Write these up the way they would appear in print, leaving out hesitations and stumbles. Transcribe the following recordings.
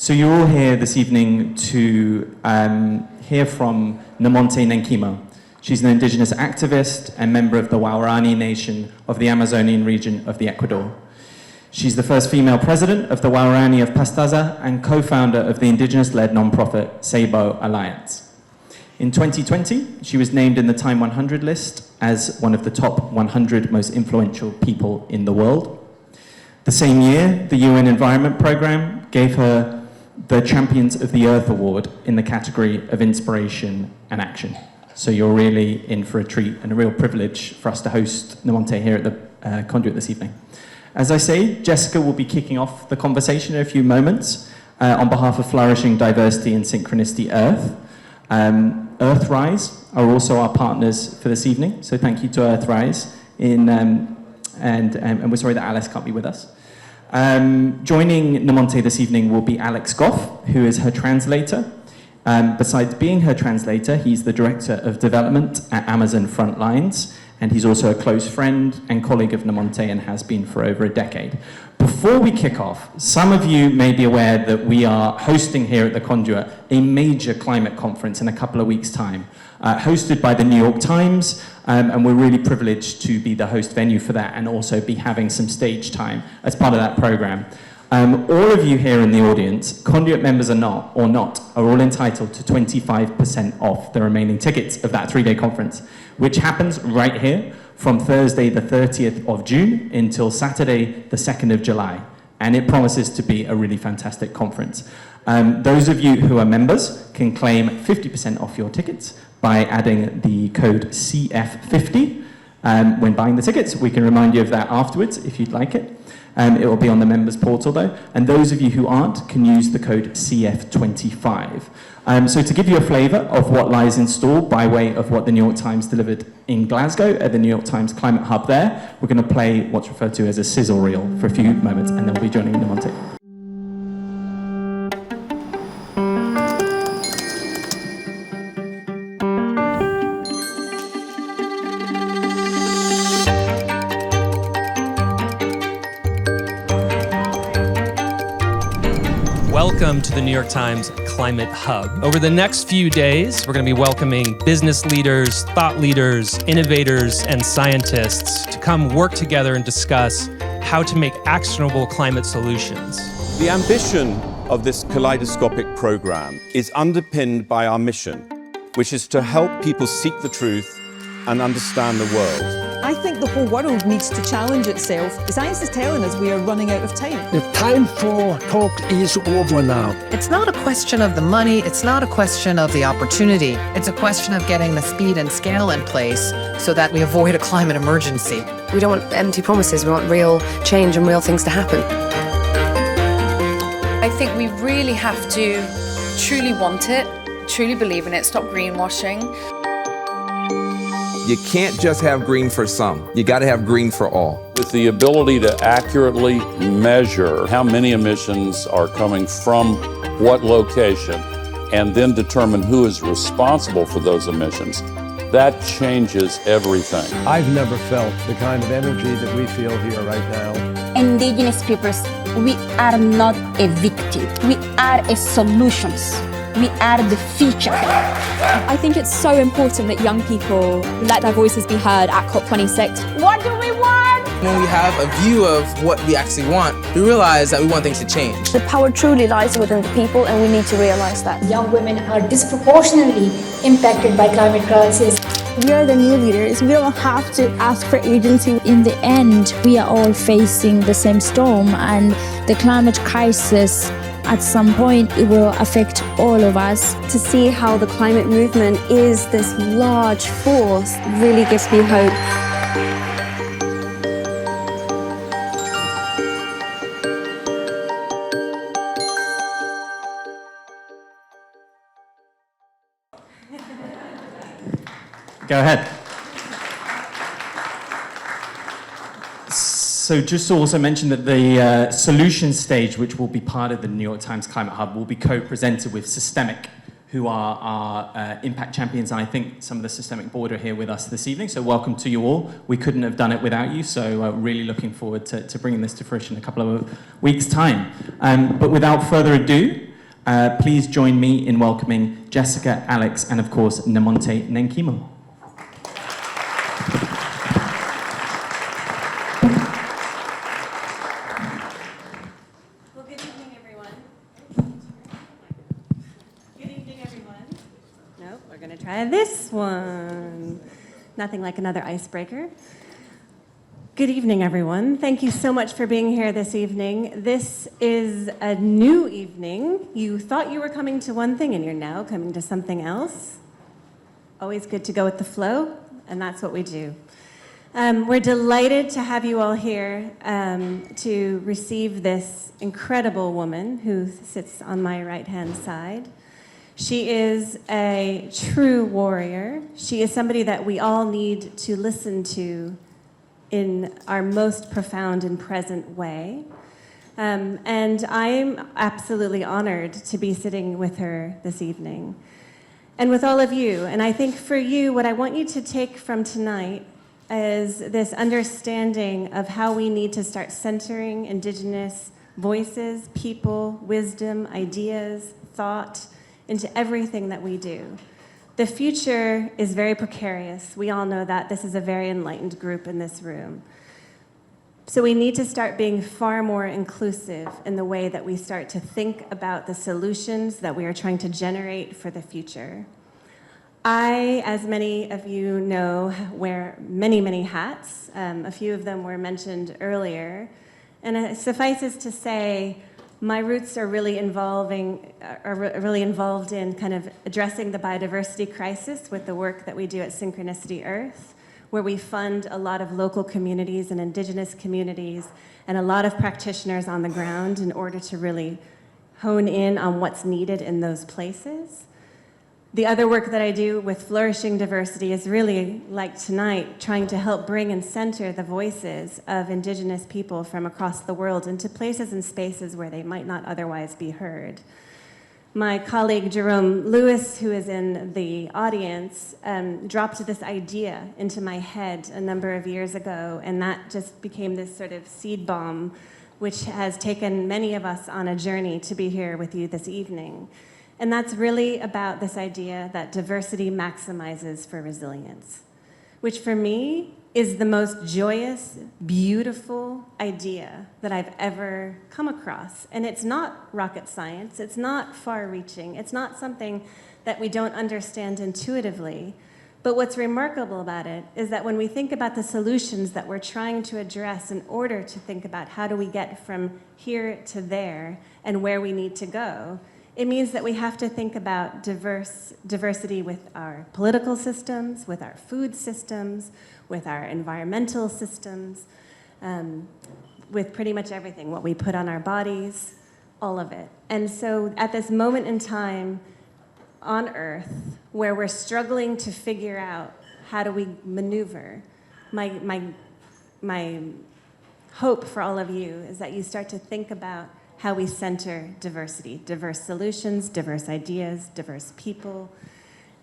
So you're all here this evening to hear from Nemonte Nenquimo. She's an Indigenous activist and member of the Waorani Nation of the Amazonian region of the Ecuador. She's the first female president of the Waorani of Pastaza and co-founder of the Indigenous-led nonprofit Sabo Alliance. In 2020, she was named in the Time 100 list as one of the top 100 most influential people in the world. The same year, the UN Environment Programme gave her the Champions of the Earth Award in the category of inspiration and action. So you're really in for a treat and a real privilege for us to host Nemonte here at the Conduit this evening. As I say, Jessica will be kicking off the conversation in a few moments on behalf of Flourishing Diversity and Synchronicity Earth. Earthrise are also our partners for this evening, so thank you to Earthrise. And we're sorry that Alice can't be with us. Joining Nemonte this evening will be Alex Goff, who is her translator. Besides being her translator, he's the Director of Development at Amazon Frontlines, and he's also a close friend and colleague of Nemonte and has been for over a decade. Before we kick off, some of you may be aware that we are hosting here at the Conduit a major climate conference in a couple of weeks' time, hosted by the New York Times, and we're really privileged to be the host venue for that and also be having some stage time as part of that program. All of you here in the audience, Conduit members are all entitled to 25% off the remaining tickets of that 3-day conference, which happens right here from Thursday the 30th of June until Saturday the 2nd of July. And it promises to be a really fantastic conference. Those of you who are members can claim 50% off your tickets by adding the code CF50 when buying the tickets. We can remind you of that afterwards if you'd like it. It will be on the members portal though. And those of you who aren't can use the code CF25. So to give you a flavour of what lies in store by way of what the New York Times delivered in Glasgow at the New York Times Climate Hub there, we're going to play what's referred to as a sizzle reel for a few moments, and then we'll be joining Nemonte. Welcome to the New York Times Climate Hub. Over the next few days, we're going to be welcoming business leaders, thought leaders, innovators, and scientists to come work together and discuss how to make actionable climate solutions. The ambition of this kaleidoscopic program is underpinned by our mission, which is to help people seek the truth and understand the world. I think the whole world needs to challenge itself. Science is telling us we are running out of time. The time for talk is over now. It's not a question of the money, it's not a question of the opportunity. It's a question of getting the speed and scale in place so that we avoid a climate emergency. We don't want empty promises, we want real change and real things to happen. I think we really have to truly want it, truly believe in it, stop greenwashing. You can't just have green for some. You got to have green for all. With the ability to accurately measure how many emissions are coming from what location and then determine who is responsible for those emissions, that changes everything. I've never felt the kind of energy that we feel here right now. Indigenous peoples, we are not a victim. We are a solutions. We are the future. I think it's so important that young people let their voices be heard at COP26. What do we want? When we have a view of what we actually want, we realize that we want things to change. The power truly lies within the people, and we need to realize that. Young women are disproportionately impacted by climate crisis. We are the new leaders. We don't have to ask for agency. In the end, we are all facing the same storm, and the climate crisis at some point it will affect all of us. To see how the climate movement is this large force really gives me hope. Go ahead. So just to also mention that the solutions stage, which will be part of the New York Times Climate Hub, will be co-presented with Systemic, who are our impact champions. And I think some of the Systemic board are here with us this evening. So welcome to you all. We couldn't have done it without you. So really looking forward to bringing this to fruition in a couple of weeks' time. But without further ado, Please join me in welcoming Jessica, Alex, and of course, Nemonte Nenquimo. Well, good evening, everyone. Good evening, everyone. Nope, we're going to try this one. Nothing like another icebreaker. Good evening, everyone. Thank you so much for being here this evening. This is a new evening. You thought you were coming to one thing, and you're now coming to something else. Always good to go with the flow, and that's what we do. We're delighted to have you all here to receive this incredible woman who sits on my right-hand side. She is a true warrior. She is somebody that we all need to listen to in our most profound and present way. And I'm absolutely honored to be sitting with her this evening. And with all of you, and I think for you, what I want you to take from tonight is this understanding of how we need to start centering Indigenous voices, people, wisdom, ideas, thought into everything that we do. The future is very precarious. We all know that. This is a very enlightened group in this room. So we need to start being far more inclusive in the way that we start to think about the solutions that we are trying to generate for the future. I, as many of you know, wear many, many hats. A few of them were mentioned earlier. And it suffices to say, my roots are really involved in kind of addressing the biodiversity crisis with the work that we do at Synchronicity Earth, where we fund a lot of local communities and Indigenous communities and a lot of practitioners on the ground in order to really hone in on what's needed in those places. The other work that I do with Flourishing Diversity is really, like tonight, trying to help bring and center the voices of Indigenous people from across the world into places and spaces where they might not otherwise be heard. My colleague Jerome Lewis, who is in the audience, dropped this idea into my head a number of years ago, and that just became this sort of seed bomb, which has taken many of us on a journey to be here with you this evening. And that's really about this idea that diversity maximizes for resilience, which for me is the most joyous, beautiful idea that I've ever come across. And it's not rocket science, it's not far-reaching, it's not something that we don't understand intuitively. But what's remarkable about it is that when we think about the solutions that we're trying to address in order to think about how do we get from here to there and where we need to go, it means that we have to think about diversity with our political systems, with our food systems, with our environmental systems, with pretty much everything, what we put on our bodies, all of it. And so at this moment in time on Earth, where we're struggling to figure out how do we maneuver, my hope for all of you is that you start to think about how we center diversity, diverse solutions, diverse ideas, diverse people,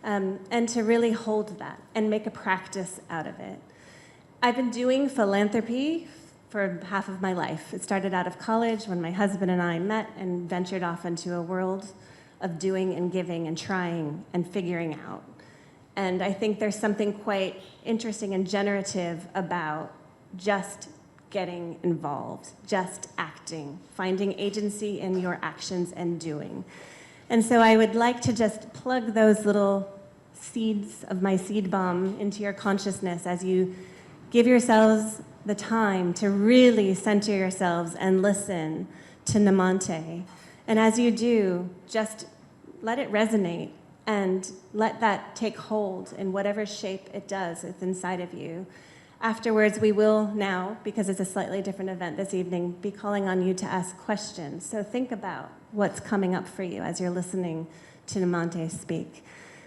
and to really hold that and make a practice out of it. I've been doing philanthropy for half of my life. It started out of college when my husband and I met and ventured off into a world of doing and giving and trying and figuring out. And I think there's something quite interesting and generative about just getting involved, just acting, finding agency in your actions and doing. And so I would like to just plug those little seeds of my seed bomb into your consciousness as you give yourselves the time to really center yourselves and listen to Nemonte. And as you do, just let it resonate and let that take hold in whatever shape it does that's inside of you. Afterwards, we will now, because it's a slightly different event this evening, be calling on you to ask questions. So think about what's coming up for you as you're listening to Nemonte speak.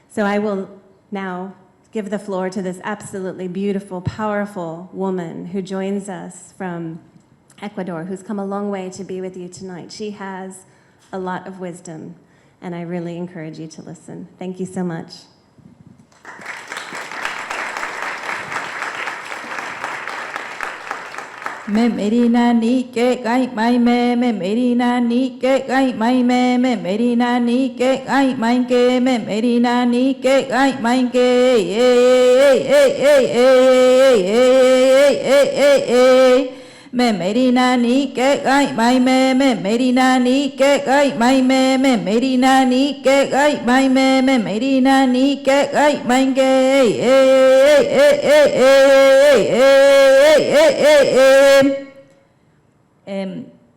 So I will now give the floor to this absolutely beautiful, powerful woman who joins us from Ecuador, who's come a long way to be with you tonight. She has a lot of wisdom, and I really encourage you to listen. Thank you so much. Me merina ni ke gai mai me merina ni ke gai mai me merina ni ke gai mai ke me merina ni ke gai mai ke me merina ni ke gai mai me merina ni ke gai mai me merina ni ke gai mai me merina ni ke gai mai ke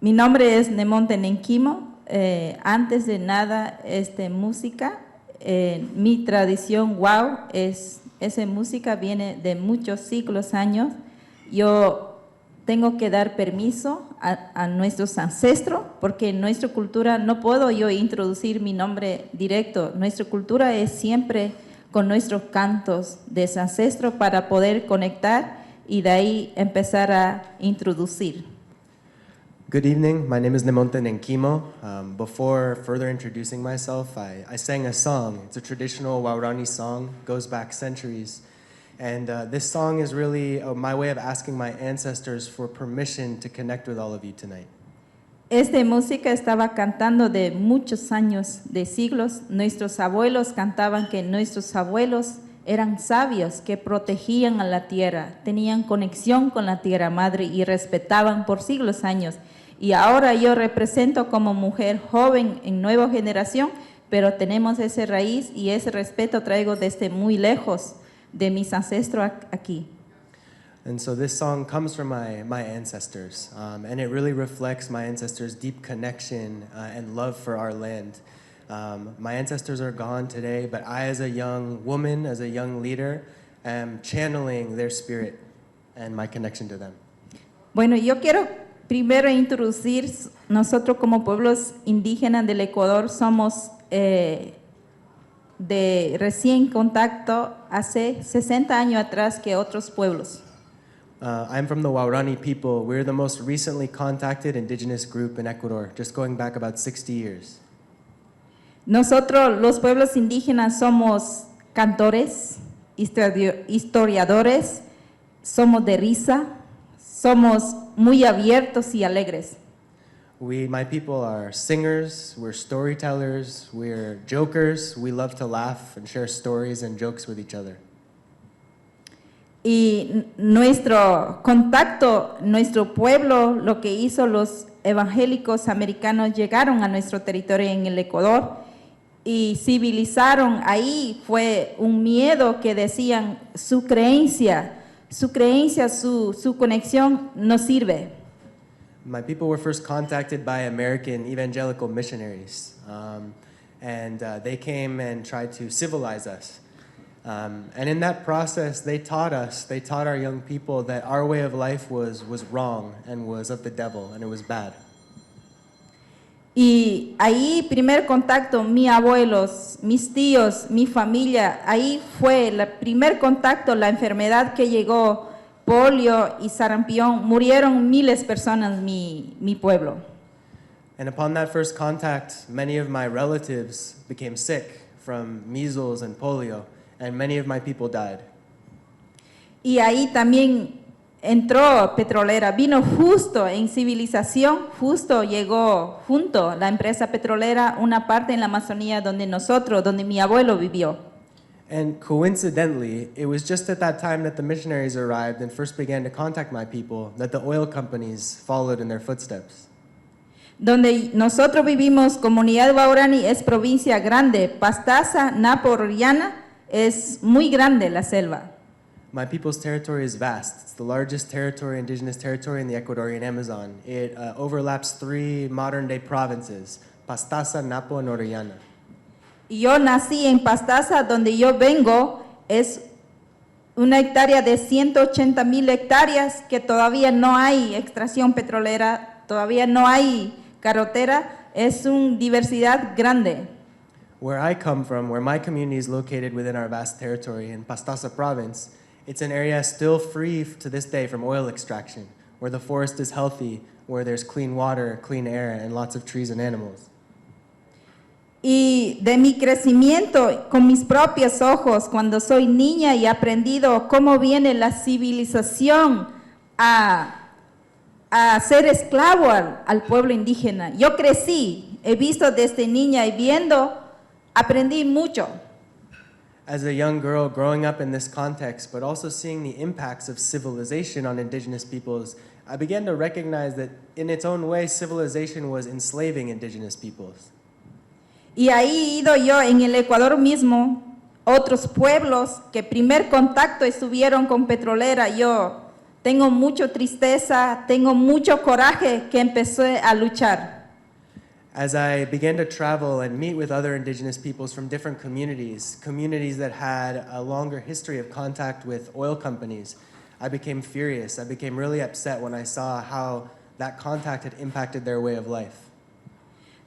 mi nombre es Nemonte Nenquimo. Antes de nada, música, mi tradición esa música viene de muchos siglos años. Yo tengo que dar permiso a nuestros ancestros, porque en nuestra cultura no puedo yo introducir mi nombre directo. Nuestra cultura es siempre con nuestros cantos de ancestros para poder conectar y de ahí empezar a introducir. Good evening, my name is Nemonte Nenquimo. Before further introducing myself, I sang a song. It's a traditional Waurani song, goes back centuries. And this song is really my way of asking my ancestors for permission to connect with all of you tonight. Esta música estaba cantando de muchos años, de siglos. Nuestros abuelos cantaban que nuestros abuelos eran sabios que protegían a la tierra, tenían conexión con la tierra madre y respetaban por siglos años. Y ahora yo represento como mujer joven en nueva generación, pero tenemos esa raíz y ese respeto traigo desde muy lejos de mis ancestros aquí. And so this song comes from my ancestors, and it really reflects my ancestors' deep connection and love for our land. My ancestors are gone today, but I, as a young woman, as a young leader, am channeling their spirit and my connection to them. Bueno, yo quiero primero introducir, nosotros como pueblos indígenas del Ecuador somos de recién contacto hace 60 años atrás que otros pueblos. I'm from the Waurani people. We're the most recently contacted indigenous group in Ecuador, just going back about 60 years. Nosotros, los pueblos indígenas, somos cantores, historiadores, somos de risa, somos muy abiertos y alegres. My people are singers, we're storytellers, we're jokers. We love to laugh and share stories and jokes with each other. Y nuestro contacto, nuestro pueblo, lo que hizo los evangélicos americanos, llegaron a nuestro territorio en el Ecuador y civilizaron. Ahí fue un miedo que decían su creencia, su conexión no sirve. My people were first contacted by American evangelical missionaries, and they came and tried to civilize us. And in that process, they taught our young people that our way of life was wrong and was of the devil and it was bad. Y ahí, primer contacto, mis abuelos, mis tíos, mi familia, ahí fue el primer contacto, la enfermedad que llegó, polio y sarampión, murieron miles de personas en mi pueblo. And upon that first contact, many of my relatives became sick from measles and polio, and many of my people died. Y ahí también entró petrolera, vino justo en civilización, justo llegó junto la empresa petrolera, una parte en la Amazonía donde mi abuelo vivió. And coincidentally, it was just at that time that the missionaries arrived and first began to contact my people that the oil companies followed in their footsteps. Donde nosotros vivimos, comunidad Waurani es provincia grande, Pastaza, Napo, Orellana, es muy grande la selva. My people's territory is vast. It's the largest territory, indigenous territory in the Ecuadorian Amazon. It overlaps 3 modern-day provinces, Pastaza, Napo, and Orellana. Yo nací en Pastaza, donde yo vengo, es una hectárea de 180,000 hectáreas que todavía no hay extracción petrolera, todavía no hay carretera, es una diversidad grande. Where I come from, where my community is located within our vast territory in Pastaza province, it's an area still free to this day from oil extraction, where the forest is healthy, where there's clean water, clean air, and lots of trees and animals. Y de mi crecimiento con mis propios ojos, cuando soy niña y he aprendido cómo viene la civilización a a ser esclavo al pueblo indígena. Yo crecí, he visto desde niña y viendo, aprendí mucho. As a young girl growing up in this context, but also seeing the impacts of civilization on indigenous peoples, I began to recognize that in its own way, civilization was enslaving indigenous peoples. Y ahí he ido yo en el Ecuador mismo, otros pueblos que primer contacto estuvieron con petrolera. Yo tengo mucha tristeza, tengo mucho coraje que empecé a luchar. As I began to travel and meet with other indigenous peoples from different communities, communities that had a longer history of contact with oil companies, I became furious. I became really upset when I saw how that contact had impacted their way of life.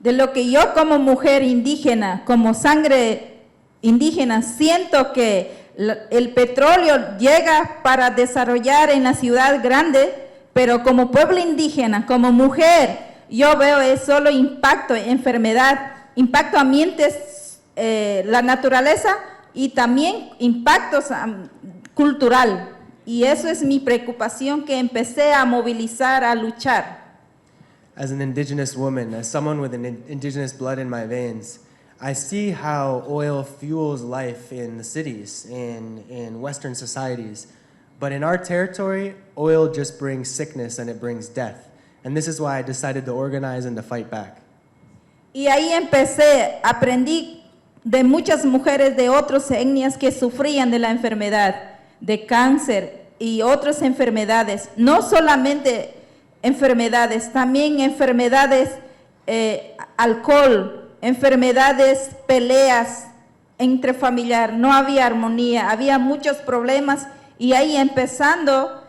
De lo que yo como mujer indígena, como sangre indígena, siento que el petróleo llega para desarrollar en la ciudad grande, pero como pueblo indígena, como mujer, yo veo es solo impacto, enfermedad, impacto ambientes, la naturaleza y también impactos cultural. Y eso es mi preocupación que empecé a movilizar, a luchar. As an indigenous woman, as someone with an indigenous blood in my veins, I see how oil fuels life in the cities, in Western societies. But in our territory, oil just brings sickness and it brings death. And this is why I decided to organize and to fight back. Y ahí empecé, aprendí de muchas mujeres de otras etnias que sufrían de la enfermedad, de cáncer y otras enfermedades. No solamente enfermedades, también enfermedades, alcohol, enfermedades, peleas entre familiar, no había armonía, había muchos problemas y ahí empezando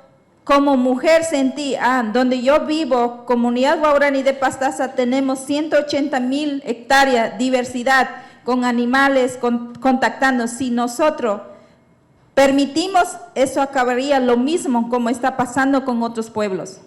como mujer sentí, donde yo vivo, comunidad guaraní de Pastaza, tenemos 180,000 hectáreas, diversidad, con animales, contactando. Si nosotros permitimos, eso acabaría lo mismo como está pasando con otros pueblos.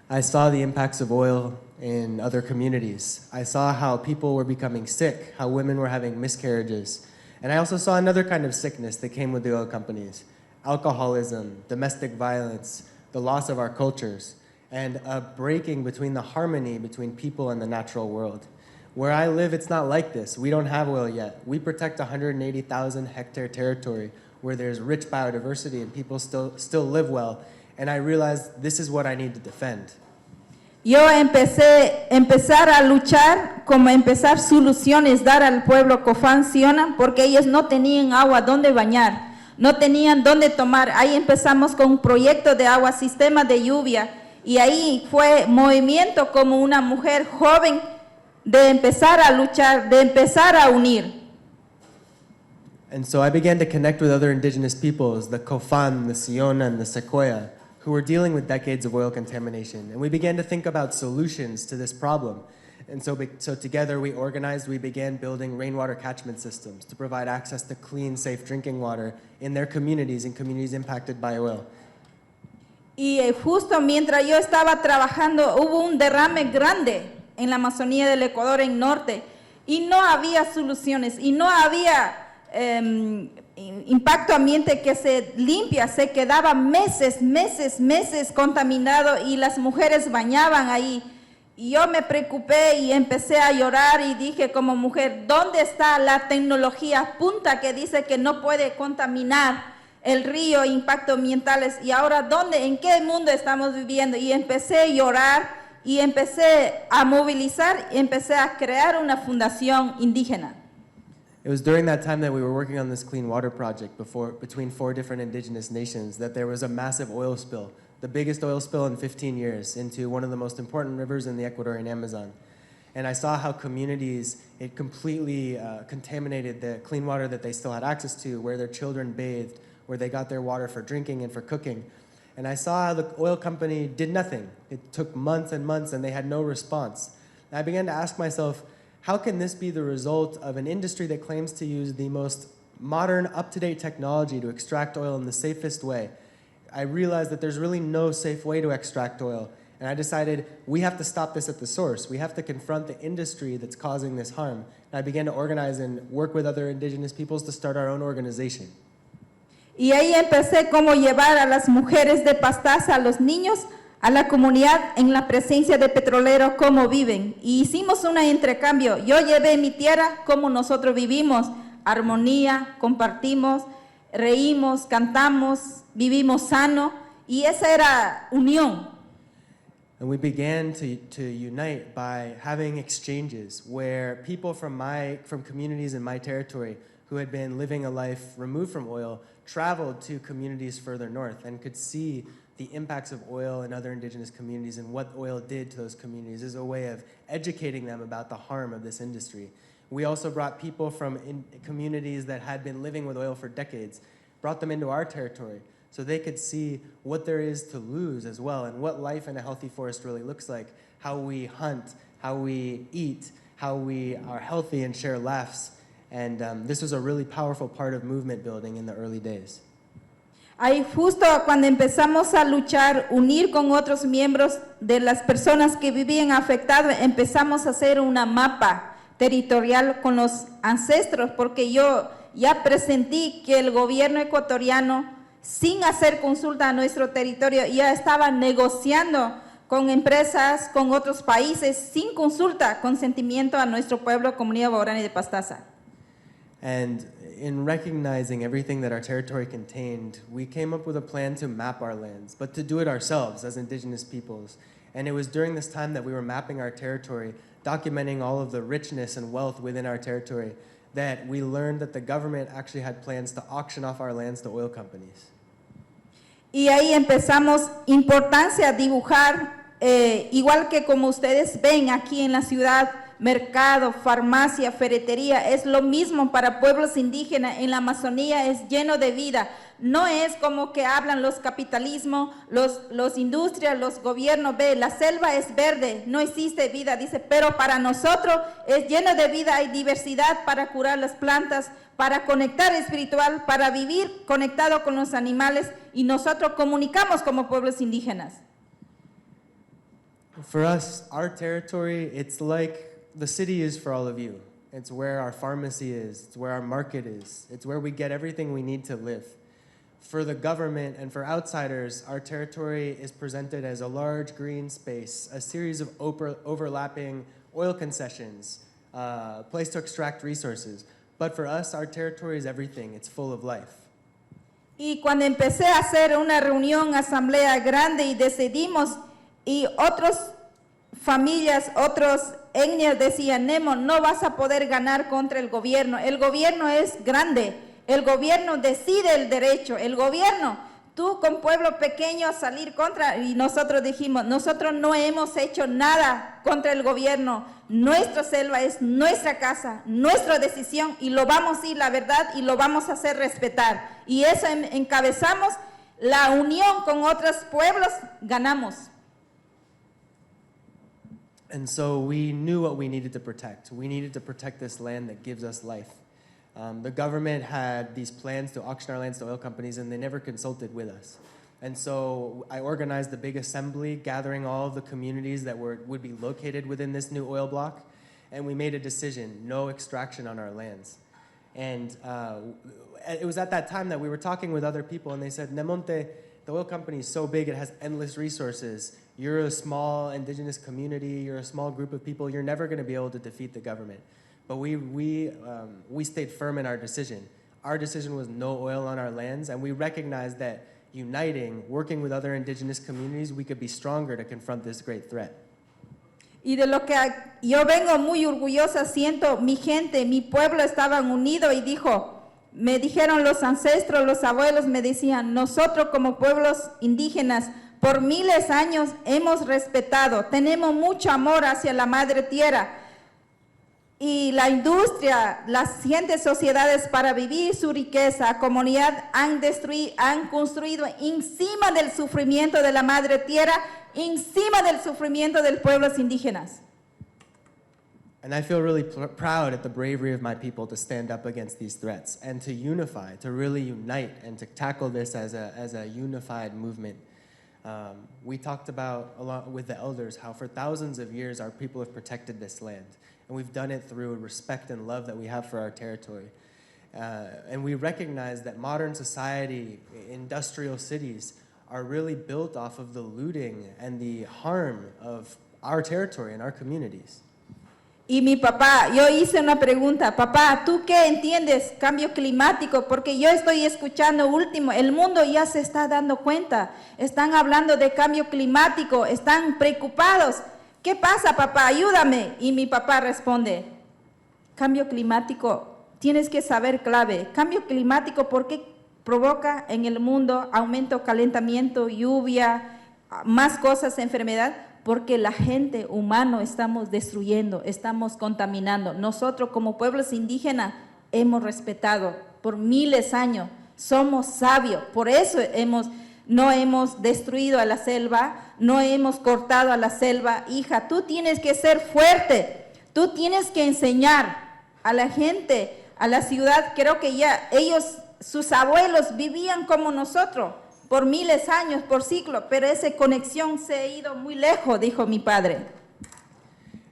I saw the impacts of oil in other communities. I saw how people were becoming sick, how women were having miscarriages. And I also saw another kind of sickness that came with the oil companies: alcoholism, domestic violence, the loss of our cultures, and a breaking between the harmony between people and the natural world. Where I live, it's not like this. We don't have oil yet. We protect 180,000 hectare territory where there's rich biodiversity and people still live well. And I realized this is what I need to defend. Yo empezar a luchar, como empezar soluciones, dar al pueblo cofanciona, porque ellos no tenían agua donde bañar, no tenían donde tomar. Ahí empezamos con un proyecto de agua, sistema de lluvia, y ahí fue movimiento como una mujer joven de empezar a luchar, de empezar a unir. And so I began to connect with other indigenous peoples, the Kofan, the Siona, and the Sequoia, who were dealing with decades of oil contamination. And we began to think about solutions to this problem. And so together we organized, we began building rainwater catchment systems to provide access to clean, safe drinking water in their communities, in communities impacted by oil. Y justo mientras yo estaba trabajando, hubo un derrame grande en la Amazonía del Ecuador, en norte, y no había soluciones, y no había impacto ambiente que se limpia, se quedaba meses contaminado y las mujeres bañaban ahí. Y yo me preocupé y empecé a llorar y dije como mujer, ¿dónde está la tecnología punta que dice que no puede contaminar el río, impactos ambientales? Y ahora, ¿dónde, en qué mundo estamos viviendo? Y empecé a llorar y empecé a movilizar y empecé a crear una fundación indígena. It was during that time that we were working on this clean water project between 4 different indigenous nations that there was a massive oil spill, the biggest oil spill in 15 years, into one of the most important rivers in the Ecuadorian Amazon. And I saw how communities, it completely contaminated the clean water that they still had access to, where their children bathed, where they got their water for drinking and for cooking. And I saw how the oil company did nothing. It took months and months and they had no response. And I began to ask myself, how can this be the result of an industry that claims to use the most modern, up-to-date technology to extract oil in the safest way? I realized that there's really no safe way to extract oil. And I decided we have to stop this at the source. We have to confront the industry that's causing this harm. And I began to organize and work with other indigenous peoples to start our own organization. Y ahí empecé cómo llevar a las mujeres de Pastaza, a los niños, a la comunidad en la presencia de petroleros cómo viven. Y hicimos un intercambio. Yo llevé mi tierra como nosotros vivimos, armonía, compartimos, reímos, cantamos, vivimos sano, y esa era unión. And we began to unite by having exchanges where people from communities in my territory who had been living a life removed from oil traveled to communities further north and could see the impacts of oil in other indigenous communities and what oil did to those communities as a way of educating them about the harm of this industry. We also brought people from communities that had been living with oil for decades, brought them into our territory so they could see what there is to lose as well and what life in a healthy forest really looks like, how we hunt, how we eat, how we are healthy and share laughs. And this was a really powerful part of movement building in the early days. Ahí justo cuando empezamos a luchar, unir con otros miembros de las personas que vivían afectados, empezamos a hacer una mapa territorial con los ancestros, porque yo ya presentí que el gobierno ecuatoriano, sin hacer consulta a nuestro territorio, ya estaba negociando con empresas, con otros países, sin consulta, consentimiento a nuestro pueblo, comunidad guaraní de Pastaza. And in recognizing everything that our territory contained, we came up with a plan to map our lands, but to do it ourselves as indigenous peoples. And it was during this time that we were mapping our territory, documenting all of the richness and wealth within our territory, that we learned that the government actually had plans to auction off our lands to oil companies. Y ahí empezamos importancia a dibujar, igual que como ustedes ven aquí en la ciudad, mercado, farmacia, ferretería, es lo mismo para pueblos indígenas. En la Amazonía es lleno de vida. No es como que hablan los capitalismos, los industrias, los gobiernos, ve, la selva es verde, no existe vida, dice, pero para nosotros es lleno de vida, hay diversidad para curar las plantas, para conectar espiritual, para vivir conectado con los animales, y nosotros comunicamos como pueblos indígenas. For us, our territory, it's like the city is for all of you. It's where our pharmacy is, it's where our market is, it's where we get everything we need to live. For the government and for outsiders, our territory is presented as a large green space, a series of overlapping oil concessions, a place to extract resources. But for us, our territory is everything, it's full of life. Y cuando empecé a hacer una reunión, asamblea grande, y decidimos, y otras familias, otros etnias decían, Nemo, no vas a poder ganar contra el gobierno es grande, el gobierno decide el derecho, el gobierno, tú con pueblo pequeño salir contra, y nosotros dijimos, nosotros no hemos hecho nada contra el gobierno, nuestra selva es nuestra casa, nuestra decisión, y lo vamos a ir la verdad y lo vamos a hacer respetar, y eso encabezamos la unión con otros pueblos, ganamos. And so we knew what we needed to protect. We needed to protect this land that gives us life. The government had these plans to auction our lands to oil companies, and they never consulted with us. And so I organized the big assembly, gathering all of the communities that would be located within this new oil block, and we made a decision, no extraction on our lands. And it was at that time that we were talking with other people, and they said, Nemonte, the oil company is so big, it has endless resources. You're a small indigenous community, you're a small group of people, you're never going to be able to defeat the government. But we stayed firm in our decision. Our decision was no oil on our lands, and we recognized that uniting, working with other indigenous communities, we could be stronger to confront this great threat. Y de lo que yo vengo muy orgullosa, siento mi gente, mi pueblo estaban unidos, y me dijeron los ancestros, los abuelos, me decían, nosotros como pueblos indígenas, por miles de años hemos respetado, tenemos mucho amor hacia la madre tierra, y la industria, las gentes, sociedades para vivir su riqueza, comunidad han construido encima del sufrimiento de la madre tierra, encima del sufrimiento de los pueblos indígenas. And I feel really proud at the bravery of my people to stand up against these threats and to unify, to really unite and to tackle this as a unified movement. We talked about a lot with the elders how for thousands of years our people have protected this land, and we've done it through respect and love that we have for our territory. And we recognize that modern society, industrial cities, are really built off of the looting and the harm of our territory and our communities. Y mi papá, yo hice una pregunta, papá, ¿tú qué entiendes cambio climático? Porque yo estoy escuchando último, el mundo ya se está dando cuenta, están hablando de cambio climático, están preocupados. ¿Qué pasa, papá? Ayúdame. Y mi papá responde, cambio climático, tienes que saber clave, cambio climático, ¿por qué provoca en el mundo aumento, calentamiento, lluvia, más cosas, enfermedad? Porque la gente humano estamos destruyendo, estamos contaminando. Nosotros como pueblos indígenas hemos respetado por miles de años, somos sabios, por eso no hemos destruido a la selva, no hemos cortado a la selva. Hija, tú tienes que ser fuerte, tú tienes que enseñar a la gente, a la ciudad. Creo que ya ellos, sus abuelos vivían como nosotros, por miles de años, por siglos, pero esa conexión se ha ido muy lejos, dijo mi padre.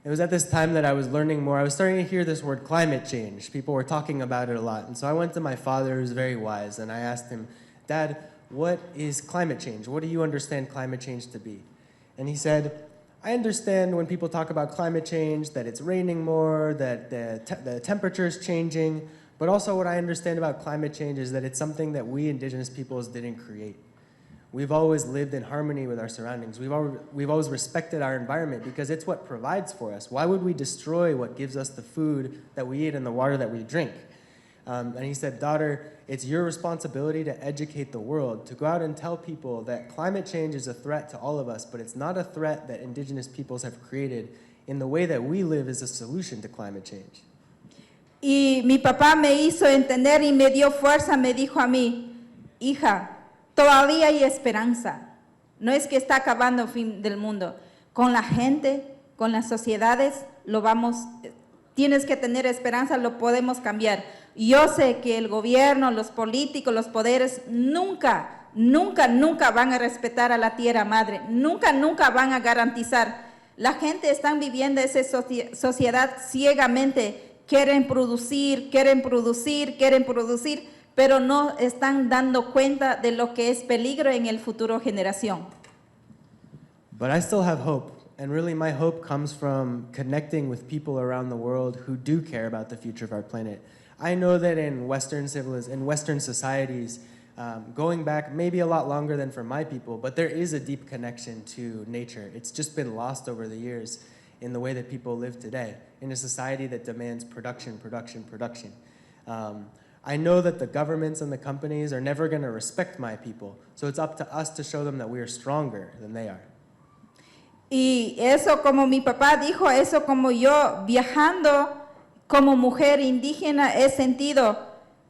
It was at this time that I was learning more. I was starting to hear this word climate change. People were talking about it a lot. And so I went to my father, who's very wise, and I asked him, Dad, what is climate change? What do you understand climate change to be? And he said, I understand when people talk about climate change, that it's raining more, that the temperature is changing, but also what I understand about climate change is that it's something that we Indigenous peoples didn't create. We've always lived in harmony with our surroundings. We've always respected our environment because it's what provides for us. Why would we destroy what gives us the food that we eat and the water that we drink? And he said, daughter, it's your responsibility to educate the world, to go out and tell people that climate change is a threat to all of us, but it's not a threat that Indigenous peoples have created. In the way that we live is a solution to climate change. Y mi papá me hizo entender y me dio fuerza, me dijo a mí, hija, todavía hay esperanza. No es que está acabando el fin del mundo. Con la gente, con las sociedades, tienes que tener esperanza, lo podemos cambiar. Yo sé que el gobierno, los políticos, los poderes nunca van a respetar a la tierra madre. Nunca van a garantizar. La gente está viviendo esa sociedad ciegamente. Quieren producir, pero no están dando cuenta de lo que es peligro en el futuro generación. But I still have hope, and really my hope comes from connecting with people around the world who do care about the future of our planet. I know that in Western societies, going back maybe a lot longer than for my people, but there is a deep connection to nature. It's just been lost over the years in the way that people live today, in a society that demands production. I know that the governments and the companies are never going to respect my people, so it's up to us to show them that we are stronger than they are. Y eso, como mi papá dijo, eso como yo viajando como mujer indígena he sentido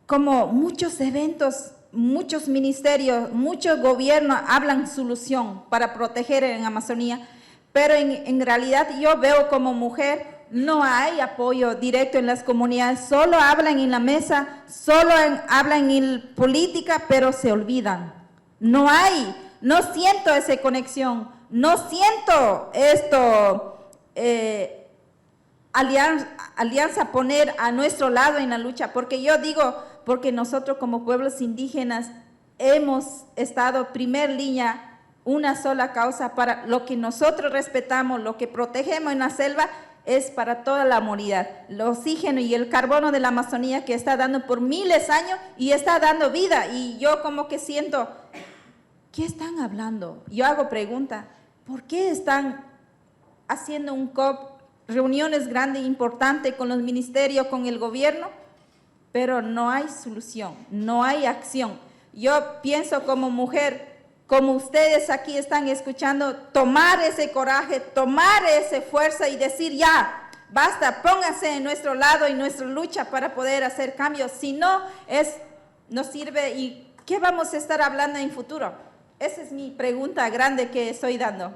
como muchos eventos, muchos ministerios, muchos gobiernos hablan solución para proteger en Amazonía, pero en realidad yo veo como mujer no hay apoyo directo en las comunidades, solo hablan en la mesa, hablan en política, pero se olvidan. No siento esa conexión, no siento alianza poner a nuestro lado en la lucha, porque yo digo, porque nosotros como pueblos indígenas hemos estado primer línea, una sola causa para lo que nosotros respetamos, lo que protegemos en la selva, es para toda la humanidad. El oxígeno y el carbono de la Amazonía que está dando por miles de años y está dando vida. Y yo como que siento, ¿qué están hablando? Yo hago pregunta, ¿por qué están haciendo un COP, reuniones grandes e importantes con los ministerios, con el gobierno? Pero no hay solución, no hay acción. Yo pienso como mujer, como ustedes aquí están escuchando, tomar ese coraje, tomar esa fuerza y decir ya, basta, pónganse en nuestro lado y nuestra lucha para poder hacer cambios. Si no, no sirve. ¿Y qué vamos a estar hablando en futuro? Esa es mi pregunta grande que estoy dando.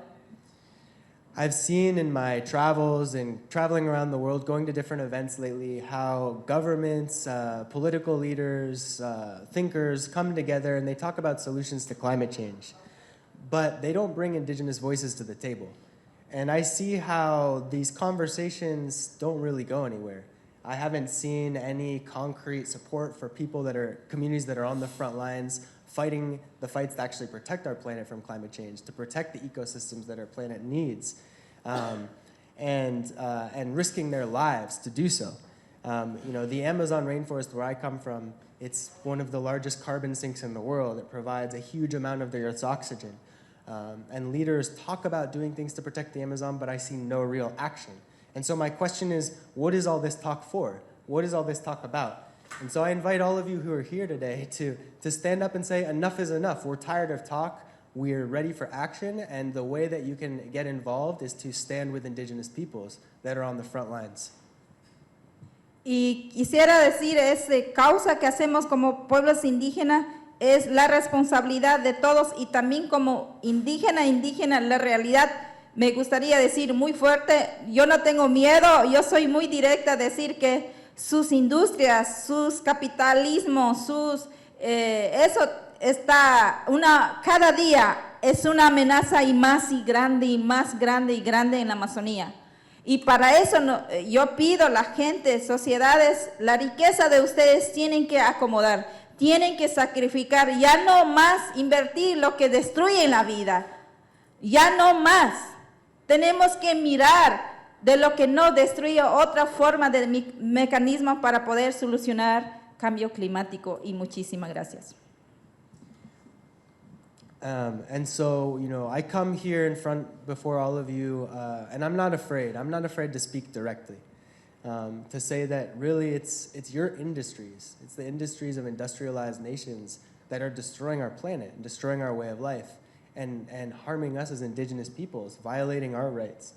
I've seen in my travels and traveling around the world, going to different events lately, how governments, political leaders, thinkers come together and they talk about solutions to climate change, but they don't bring Indigenous voices to the table. And I see how these conversations don't really go anywhere. I haven't seen any concrete support for communities that are on the front lines fighting the fights to actually protect our planet from climate change, to protect the ecosystems that our planet needs, and risking their lives to do so. The Amazon rainforest where I come from, it's one of the largest carbon sinks in the world. It provides a huge amount of the Earth's oxygen. And leaders talk about doing things to protect the Amazon, but I see no real action. And so my question is, what is all this talk for? What is all this talk about? And so I invite all of you who are here today to stand up and say, enough is enough. We're tired of talk. We're ready for action. And the way that you can get involved is to stand with Indigenous peoples that are on the front lines. Y quisiera decir, causa que hacemos como pueblos indígenas es la responsabilidad de todos y también como indígena, la realidad, me gustaría decir muy fuerte, yo no tengo miedo, yo soy muy directa a decir que sus industrias, sus capitalismos, eso está, cada día es una amenaza y grande en la Amazonía. Y para eso yo pido a la gente, sociedades, la riqueza de ustedes tienen que acomodar, tienen que sacrificar, ya no más invertir lo que destruye la vida, ya no más. Tenemos que mirar de lo que no destruye otra forma de mecanismo para poder solucionar cambio climático. Y muchísimas gracias. And so, I come here before all of you, and I'm not afraid. I'm not afraid to speak directly, to say that really it's your industries. It's the industries of industrialized nations that are destroying our planet and destroying our way of life and harming us as Indigenous peoples, violating our rights.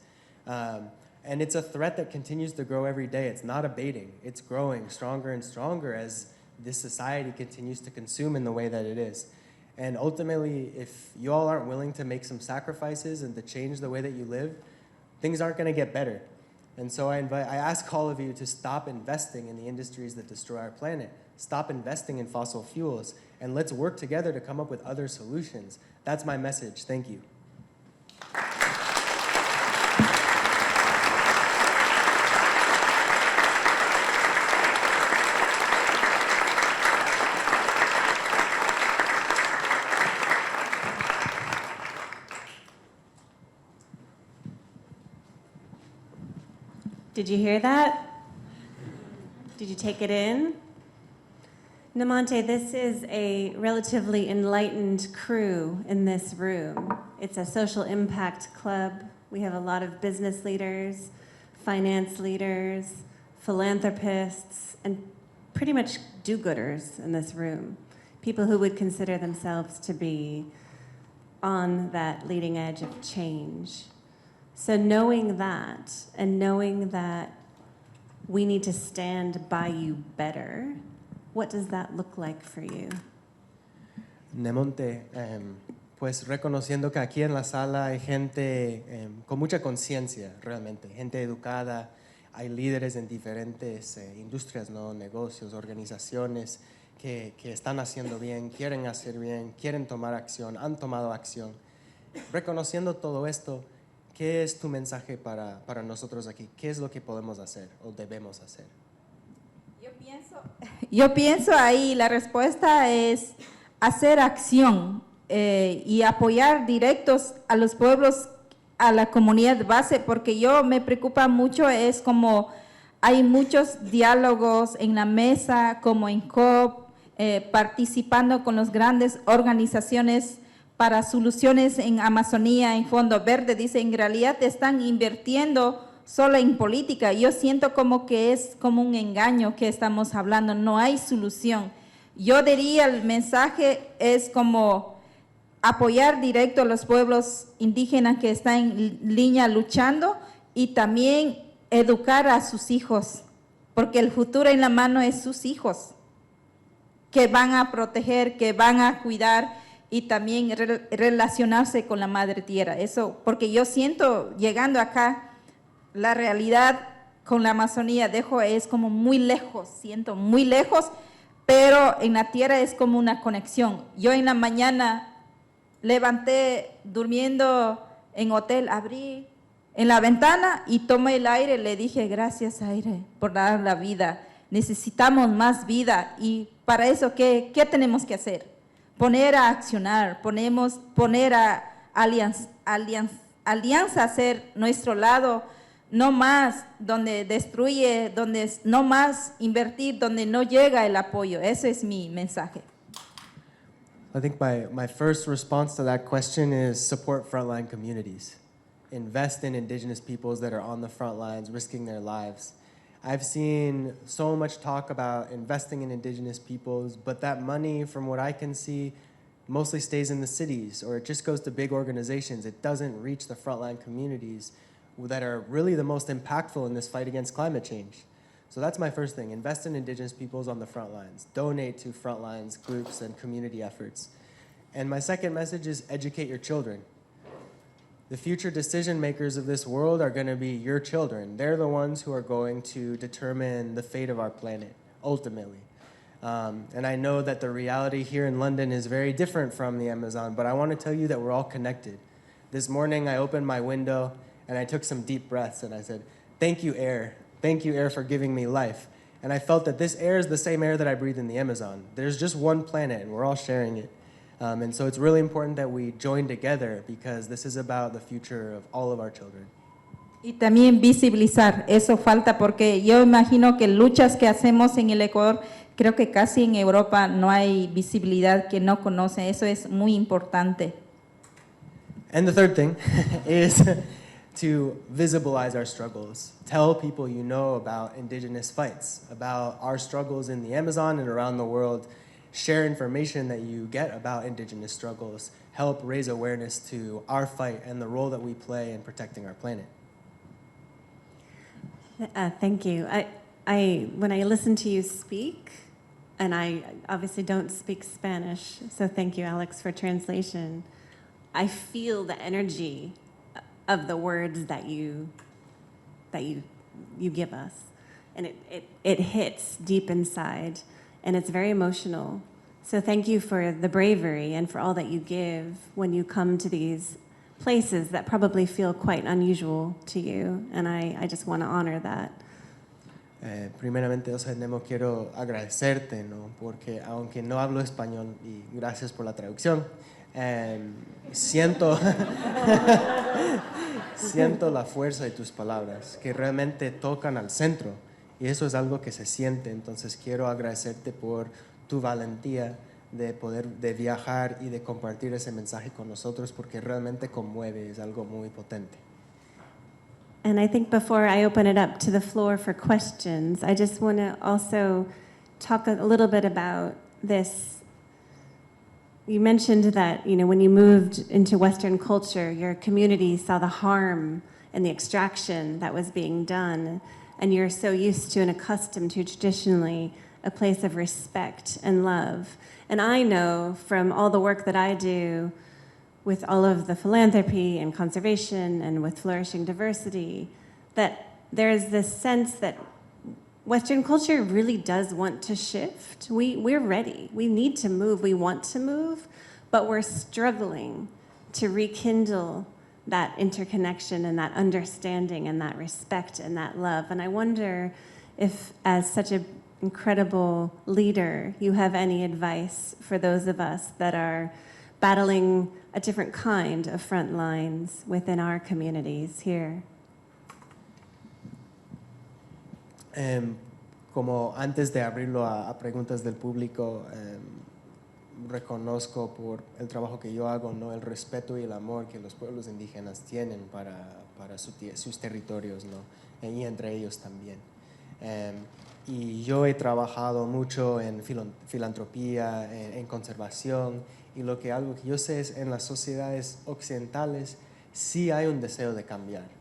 And it's a threat that continues to grow every day. It's not abating. It's growing stronger and stronger as this society continues to consume in the way that it is. And ultimately, if you all aren't willing to make some sacrifices and to change the way that you live, things aren't going to get better. And so I ask all of you to stop investing in the industries that destroy our planet. Stop investing in fossil fuels, and let's work together to come up with other solutions. That's my message. Thank you. Did you hear that? Did you take it in? Nemonte, this is a relatively enlightened crew in this room. It's a social impact club. We have a lot of business leaders, finance leaders, philanthropists, and pretty much do-gooders in this room. People who would consider themselves to be on that leading edge of change. So knowing that, and knowing that we need to stand by you better, what does that look like for you? Nemonte, pues reconociendo que aquí en la sala hay gente con mucha conciencia, realmente, gente educada, hay líderes en diferentes industrias, ¿no? Negocios, organizaciones que están haciendo bien, quieren tomar acción, han tomado acción. Reconociendo todo esto, ¿qué es tu mensaje para nosotros aquí? ¿Qué es lo que podemos hacer o debemos hacer? Yo pienso ahí, la respuesta es hacer acción y apoyar directos a los pueblos, a la comunidad base, porque yo me preocupa mucho, es como hay muchos diálogos en la mesa, como en COP, participando con las grandes organizaciones para soluciones en Amazonía, en Fondo Verde, dice, en realidad están invirtiendo solo en política. Yo siento como que es como un engaño que estamos hablando, no hay solución. Yo diría el mensaje es como apoyar directo a los pueblos indígenas que están en línea luchando y también educar a sus hijos, porque el futuro en la mano es sus hijos, que van a proteger, que van a cuidar, y también relacionarse con la madre tierra. Eso, porque yo siento, llegando acá, la realidad con la Amazonía, es como muy lejos, siento muy lejos, pero en la tierra es como una conexión. Yo en la mañana levanté, durmiendo en hotel, abrí en la ventana y tomé el aire, le dije, gracias aire por dar la vida, necesitamos más vida, y para eso, ¿qué tenemos que hacer? poner a accionar, poner a alianza a ser nuestro lado, no más donde destruye, donde no más invertir, donde no llega el apoyo. Ese es mi mensaje. I think my first response to that question is support frontline communities. Invest in Indigenous peoples that are on the front lines, risking their lives. I've seen so much talk about investing in Indigenous peoples, but that money, from what I can see, mostly stays in the cities, or it just goes to big organizations. It doesn't reach the frontline communities that are really the most impactful in this fight against climate change. So that's my first thing, invest in Indigenous peoples on the front lines, donate to front lines, groups, and community efforts. And my second message is educate your children. The future decision makers of this world are going to be your children. They're the ones who are going to determine the fate of our planet, ultimately. And I know that the reality here in London is very different from the Amazon, but I want to tell you that we're all connected. This morning I opened my window and I took some deep breaths and I said, thank you, air. Thank you, air, for giving me life. And I felt that this air is the same air that I breathe in the Amazon. There's just one planet and we're all sharing it. And so it's really important that we join together because this is about the future of all of our children. Y también visibilizar, eso falta porque yo imagino que luchas que hacemos en el Ecuador, creo que casi en Europa no hay visibilidad que no conoce, eso es muy importante. And the third thing is to visibilize our struggles. Tell people you know about Indigenous fights, about our struggles in the Amazon and around the world. Share information that you get about Indigenous struggles. Help raise awareness to our fight and the role that we play in protecting our planet. Thank you. When I listen to you speak, and I obviously don't speak Spanish, so thank you, Alex, for translation. I feel the energy of the words that you give us, and it hits deep inside, and it's very emotional. So thank you for the bravery and for all that you give when you come to these places that probably feel quite unusual to you, and I just want to honor that. Primeramente, o sea, Nemo, quiero agradecerte, ¿no? Porque aunque no hablo español, y gracias por la traducción, siento la fuerza de tus palabras, que realmente tocan al centro, y eso es algo que se siente. Entonces quiero agradecerte por tu valentía de viajar y de compartir ese mensaje con nosotros, porque realmente conmueve, es algo muy potente. And I think before I open it up to the floor for questions, I just want to also talk a little bit about this. You mentioned that, when you moved into Western culture, your community saw the harm and the extraction that was being done, and you're so used to and accustomed to traditionally a place of respect and love. And I know from all the work that I do with all of the philanthropy and conservation and with flourishing diversity, that there's this sense that Western culture really does want to shift. We're ready. We need to move. We want to move, but we're struggling to rekindle that interconnection and that understanding and that respect and that love. And I wonder if, as such an incredible leader, you have any advice for those of us that are battling a different kind of front lines within our communities here. Como antes de abrirlo a preguntas del público, reconozco por el trabajo que yo hago, ¿no? El respeto y el amor que los pueblos indígenas tienen para sus territorios, ¿no? Y entre ellos también. Y yo he trabajado mucho en filantropía, en conservación, y algo que yo sé es en las sociedades occidentales sí hay un deseo de cambiar.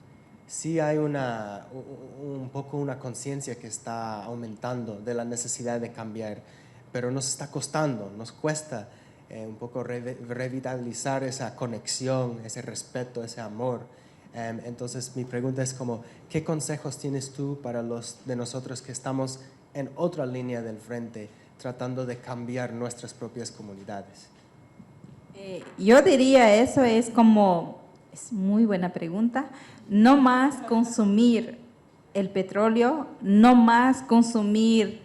Sí hay un poco una conciencia que está aumentando de la necesidad de cambiar, pero nos está costando, nos cuesta un poco revitalizar esa conexión, ese respeto, ese amor. Entonces mi pregunta es como, ¿qué consejos tienes tú para los de nosotros que estamos en otra línea del frente tratando de cambiar nuestras propias comunidades? Yo diría eso es muy buena pregunta, no más consumir el petróleo, no más consumir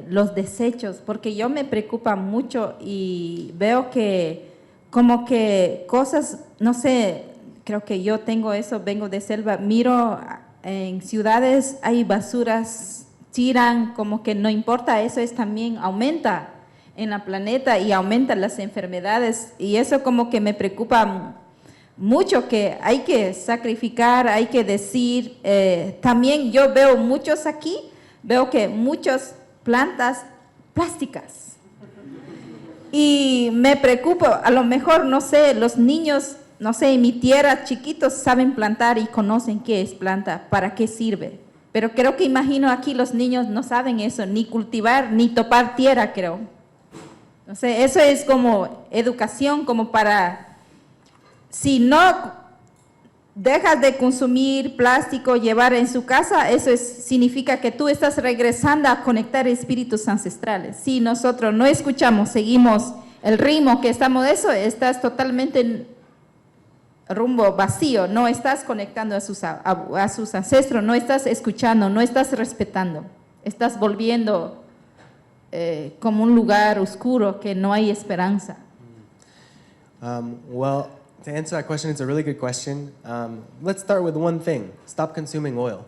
los desechos, porque yo me preocupa mucho y veo que como que cosas, no sé, creo que yo tengo eso, vengo de selva, miro en ciudades hay basuras, tiran, como que no importa, eso es también aumenta en la planeta y aumentan las enfermedades y eso como que me preocupa mucho, que hay que sacrificar, hay que decir, también yo veo muchos aquí, veo que muchas plantas plásticas y me preocupa, a lo mejor, no sé, los niños, no sé, en mi tierra chiquitos saben plantar y conocen qué es planta, para qué sirve, pero creo que imagino aquí los niños no saben eso, ni cultivar, ni topar tierra, creo. No sé, eso es como educación, como para, si no dejas de consumir plástico, llevar en su casa, eso significa que tú estás regresando a conectar espíritus ancestrales. Si nosotros no escuchamos, seguimos el ritmo que estamos de eso, estás totalmente en rumbo vacío, no estás conectando a sus ancestros, no estás escuchando, no estás respetando, estás volviendo como un lugar oscuro que no hay esperanza. Well, to answer that question, it's a really good question. Let's start with one thing. Stop consuming oil.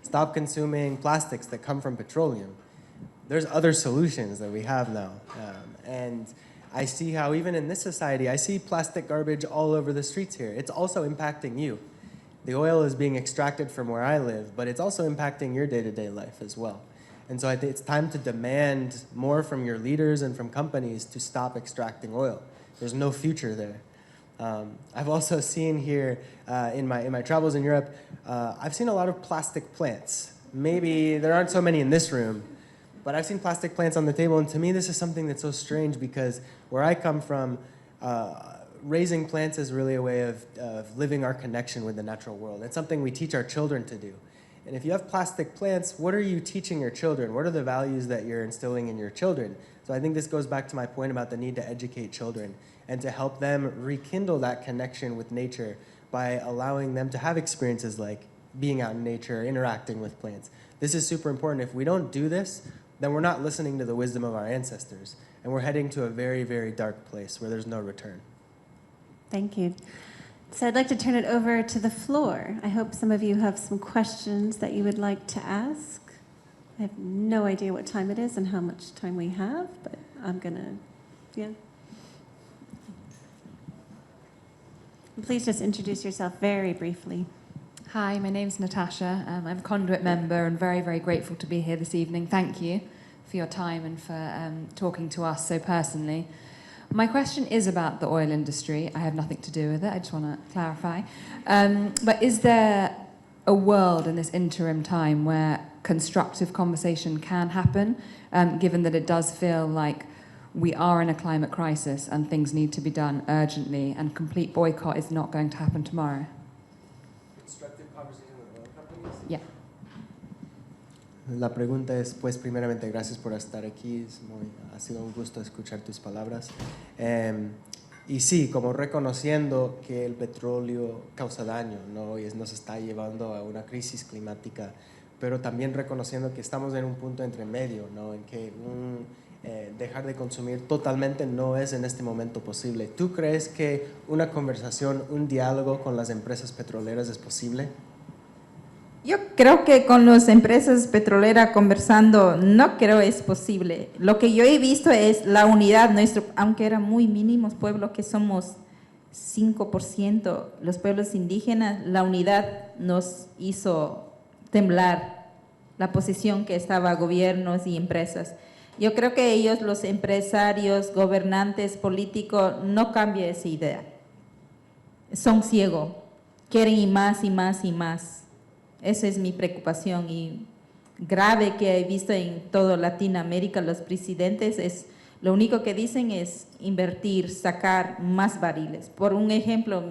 Stop consuming plastics that come from petroleum. There's other solutions that we have now. And I see how even in this society, I see plastic garbage all over the streets here. It's also impacting you. The oil is being extracted from where I live, but it's also impacting your day-to-day life as well. And so I think it's time to demand more from your leaders and from companies to stop extracting oil. There's no future there. I've also seen here in my travels in Europe, I've seen a lot of plastic plants. Maybe there aren't so many in this room, but I've seen plastic plants on the table, and to me this is something that's so strange because where I come from, raising plants is really a way of living our connection with the natural world. It's something we teach our children to do. And if you have plastic plants, what are you teaching your children? What are the values that you're instilling in your children? So I think this goes back to my point about the need to educate children and to help them rekindle that connection with nature by allowing them to have experiences like being out in nature, interacting with plants. This is super important. If we don't do this, then we're not listening to the wisdom of our ancestors, and we're heading to a very, very dark place where there's no return. Thank you. So I'd like to turn it over to the floor. I hope some of you have some questions that you would like to ask. I have no idea what time it is and how much time we have, but I'm gonna, yeah. Please just introduce yourself very briefly. Hi, my name's Natasha. I'm a Conduit member and very, very grateful to be here this evening. Thank you for your time and for talking to us so personally. My question is about the oil industry. I have nothing to do with it. I just want to clarify. But is there a world in this interim time where constructive conversation can happen, given that it does feel like we are in a climate crisis and things need to be done urgently and complete boycott is not going to happen tomorrow? Constructive conversation with oil companies? Yeah. La pregunta es, pues, primeramente, gracias por estar aquí. Ha sido un gusto escuchar tus palabras. Y sí, como reconociendo que el petróleo causa daño, ¿no? Y nos está llevando a una crisis climática, pero también reconociendo que estamos en un punto entre medio, ¿no? En que dejar de consumir totalmente no es en este momento posible. ¿Tú crees que una conversación, un diálogo con las empresas petroleras es posible? Yo creo que con las empresas petroleras conversando no creo es posible. Lo que yo he visto es la unidad nuestro, aunque eran muy mínimos pueblos que somos 5%, los pueblos indígenas, la unidad nos hizo temblar la posición que estaba gobiernos y empresas. Yo creo que ellos, los empresarios, gobernantes, políticos, no cambian esa idea. Son ciegos, quieren ir más y más y más. Esa es mi preocupación y grave que he visto en toda Latinoamérica. Los presidentes lo único que dicen es invertir, sacar más barriles. Por un ejemplo,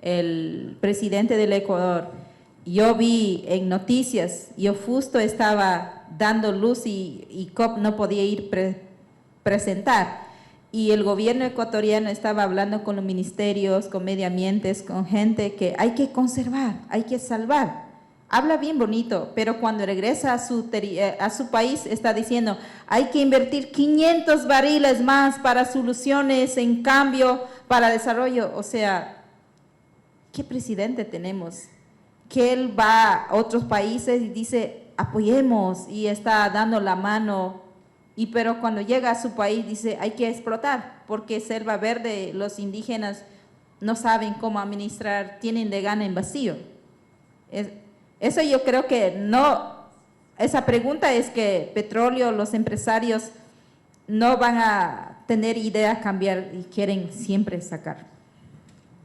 el presidente del Ecuador, yo vi en noticias, yo justo estaba dando luz y COP no podía ir presentar. Y el gobierno ecuatoriano estaba hablando con los ministerios, con medio ambiente, con gente que hay que conservar, hay que salvar. habla bien bonito, pero cuando regresa a su país está diciendo, hay que invertir 500 barriles más para soluciones, en cambio, para desarrollo. O sea, ¿qué presidente tenemos? Que él va a otros países y dice, apoyemos, y está dando la mano, pero cuando llega a su país dice, hay que explotar, porque selva verde, los indígenas no saben cómo administrar, tienen de gana en vacío. Eso yo creo que no, esa pregunta es que petróleo, los empresarios no van a tener idea cambiar y quieren siempre sacar.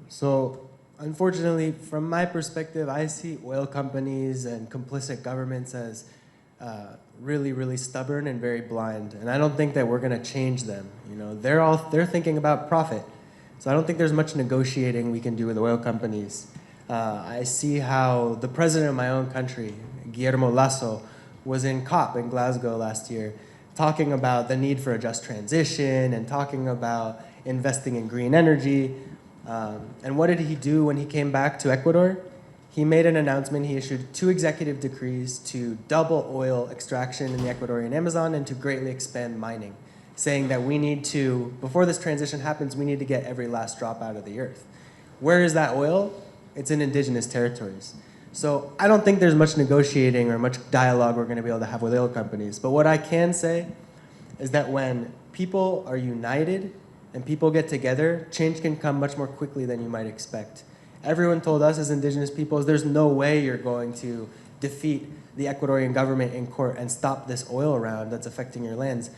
So, unfortunately, from my perspective, I see oil companies and complicit governments as really, really stubborn and very blind. And I don't think that we're going to change them. You know, they're thinking about profit. So I don't think there's much negotiating we can do with oil companies. I see how the president of my own country, Guillermo Lasso, was in COP in Glasgow last year, talking about the need for a just transition and talking about investing in green energy. And what did he do when he came back to Ecuador? He made an announcement. He issued 2 executive decrees to double oil extraction in the Ecuadorian Amazon and to greatly expand mining, saying that we need to, before this transition happens, we need to get every last drop out of the earth. Where is that oil? It's in indigenous territories. So I don't think there's much negotiating or much dialogue we're going to be able to have with oil companies. But what I can say is that when people are united and people get together, change can come much more quickly than you might expect. Everyone told us as indigenous peoples, there's no way you're going to defeat the Ecuadorian government in court and stop this oil round that's affecting your lands.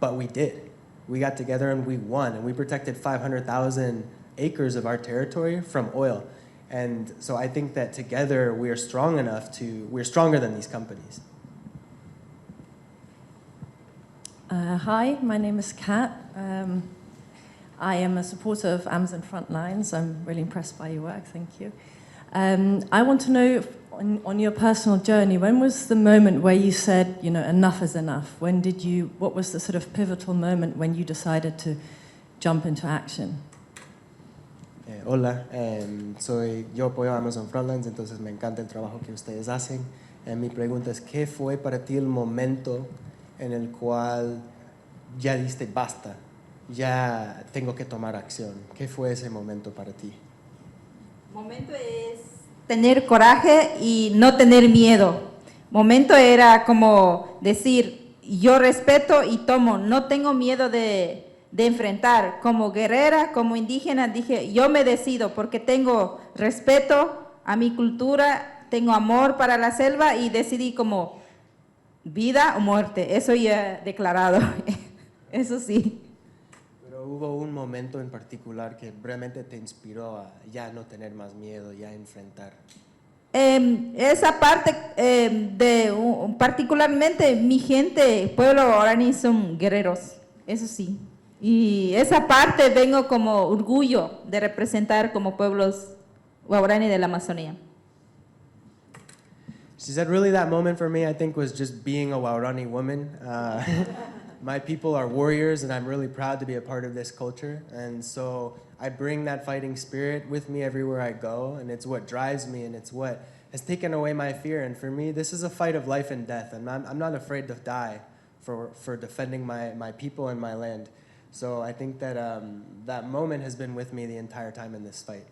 But we did. We got together and we won, and we protected 500,000 acres of our territory from oil. And so I think that together we're stronger than these companies. Hi, my name is Kat. I am a supporter of Amazon Frontlines. I'm really impressed by your work, thank you. I want to know, on your personal journey, when was the moment where you said, you know, enough is enough? What was the sort of pivotal moment when you decided to jump into action? Hola, yo apoyo a Amazon Frontlines, entonces me encanta el trabajo que ustedes hacen. Mi pregunta es, ¿qué fue para ti el momento en el cual ya diste basta? Ya tengo que tomar acción. ¿Qué fue ese momento para ti? Momento es tener coraje y no tener miedo. Momento era como decir, yo respeto y tomo, no tengo miedo de enfrentar. Como guerrera, como indígena, dije, yo me decido porque tengo respeto a mi cultura, tengo amor para la selva y decidí como vida o muerte. Eso ya he declarado, eso sí. Pero hubo un momento en particular que realmente te inspiró a ya no tener más miedo, ya enfrentar. Esa parte particularmente mi gente, pueblo guaraní son guerreros, eso sí. Y esa parte vengo como orgullo de representar como pueblos guaraní de la Amazonía. She said, really that moment for me, I think, was just being a Waorani woman. My people are warriors, and I'm really proud to be a part of this culture. And so I bring that fighting spirit with me everywhere I go, and it's what drives me, and it's what has taken away my fear. And for me, this is a fight of life and death, and I'm not afraid to die for defending my people and my land. So I think that that moment has been with me the entire time in this fight.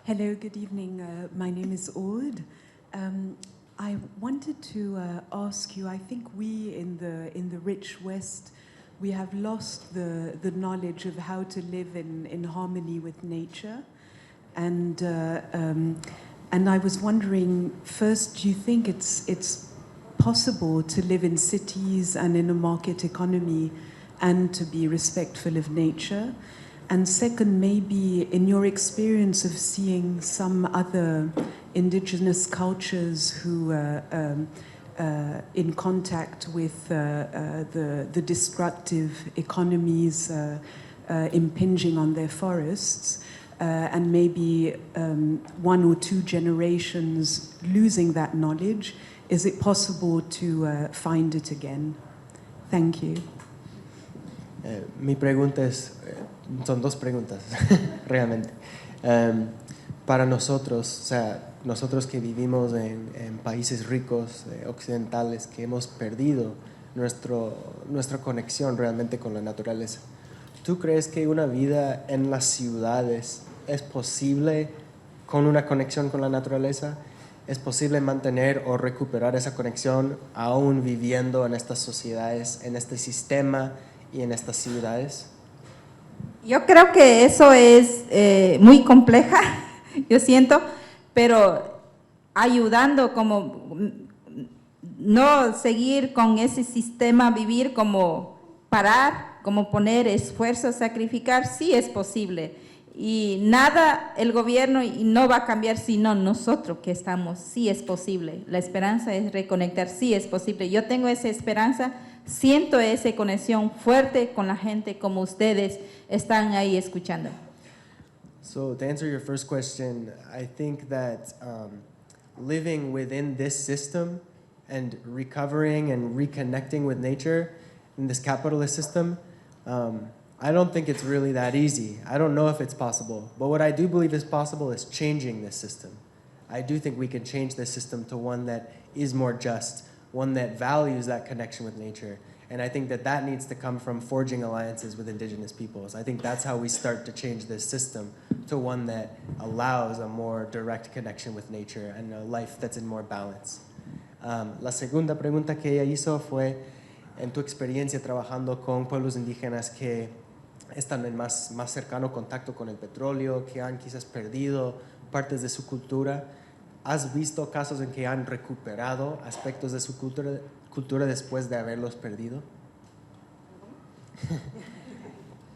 Hello, good evening. My name is Aude. I wanted to ask you, I think we in the rich West, we have lost the knowledge of how to live in harmony with nature. And I was wondering, first, do you think it's possible to live in cities and in a market economy and to be respectful of nature? And second, maybe in your experience of seeing some other indigenous cultures who in contact with the destructive economies impinging on their forests, and maybe 1 or 2 generations losing that knowledge, is it possible to find it again? Thank you. Mi pregunta es, son dos preguntas, realmente. Para nosotros, o sea, nosotros que vivimos en países ricos, occidentales, que hemos perdido nuestra conexión realmente con la naturaleza, ¿tú crees que una vida en las ciudades es posible con una conexión con la naturaleza? ¿Es posible mantener o recuperar esa conexión aún viviendo en estas sociedades, en este sistema y en estas ciudades? Yo creo que eso es muy compleja, yo siento, pero ayudando como no seguir con ese sistema, vivir como parar, como poner esfuerzo, sacrificar, sí es posible. Y nada, el gobierno no va a cambiar, sino nosotros que estamos, sí es posible. La esperanza es reconectar, sí es posible. Yo tengo esa esperanza, siento esa conexión fuerte con la gente como ustedes están ahí escuchando. So to answer your first question, I think that living within this system and recovering and reconnecting with nature in this capitalist system, I don't think it's really that easy. I don't know if it's possible. But what I do believe is possible is changing this system. I do think we can change this system to one that is more just, one that values that connection with nature. And I think that needs to come from forging alliances with Indigenous peoples. I think that's how we start to change this system to one that allows a more direct connection with nature and a life that's in more balance. La segunda pregunta que ella hizo fue, en tu experiencia trabajando con pueblos indígenas que están en más cercano contacto con el petróleo, que han quizás perdido partes de su cultura, ¿has visto casos en que han recuperado aspectos de su cultura después de haberlos perdido?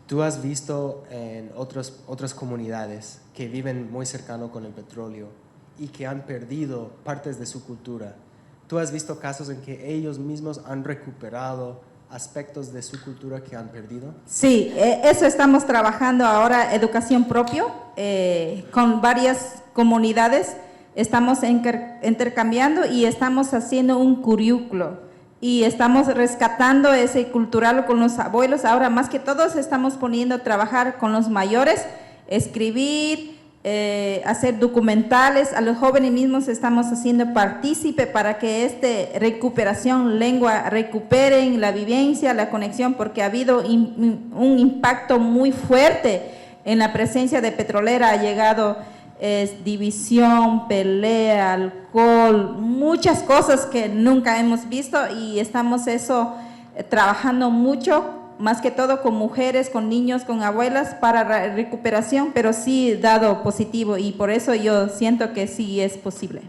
¿Tú has visto en otras comunidades que viven muy cercano con el petróleo y que han perdido partes de su cultura? ¿Tú has visto casos en que ellos mismos han recuperado aspectos de su cultura que han perdido? Sí, eso estamos trabajando ahora, educación propia, con varias comunidades. Estamos intercambiando y estamos haciendo un currículo y estamos rescatando ese cultural con los abuelos. Ahora más que todos estamos poniendo a trabajar con los mayores, escribir, hacer documentales. A los jóvenes mismos estamos haciendo partícipe para que esta recuperación lengua recuperen la vivencia, la conexión, porque ha habido un impacto muy fuerte en la presencia de petrolera. Ha llegado división, pelea, alcohol, muchas cosas que nunca hemos visto y estamos trabajando mucho, más que todo con mujeres, con niños, con abuelas para recuperación, pero sí dado positivo y por eso yo siento que sí es posible.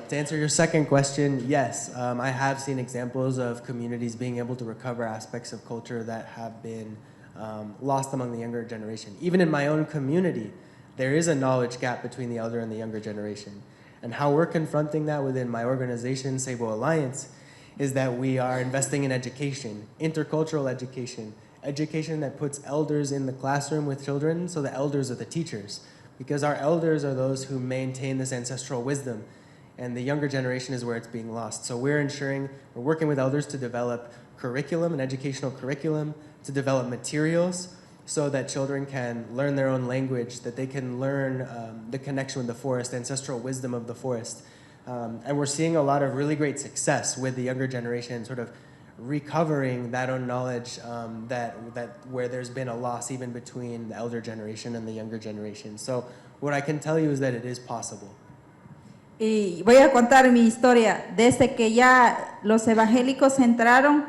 To answer your second question, yes, I have seen examples of communities being able to recover aspects of culture that have been lost among the younger generation. Even in my own community, there is a knowledge gap between the elder and the younger generation. And how we're confronting that within my organization, Sabo Alliance, is that we are investing in education, intercultural education, education that puts elders in the classroom with children, so the elders are the teachers. Because our elders are those who maintain this ancestral wisdom, and the younger generation is where it's being lost. So we're working with elders to develop curriculum, an educational curriculum, to develop materials so that children can learn their own language, that they can learn the connection with the forest, the ancestral wisdom of the forest. And we're seeing a lot of really great success with the younger generation sort of recovering that own knowledge that where there's been a loss even between the elder generation and the younger generation. So what I can tell you is that it is possible. Y voy a contar mi historia. Desde que ya los evangélicos entraron,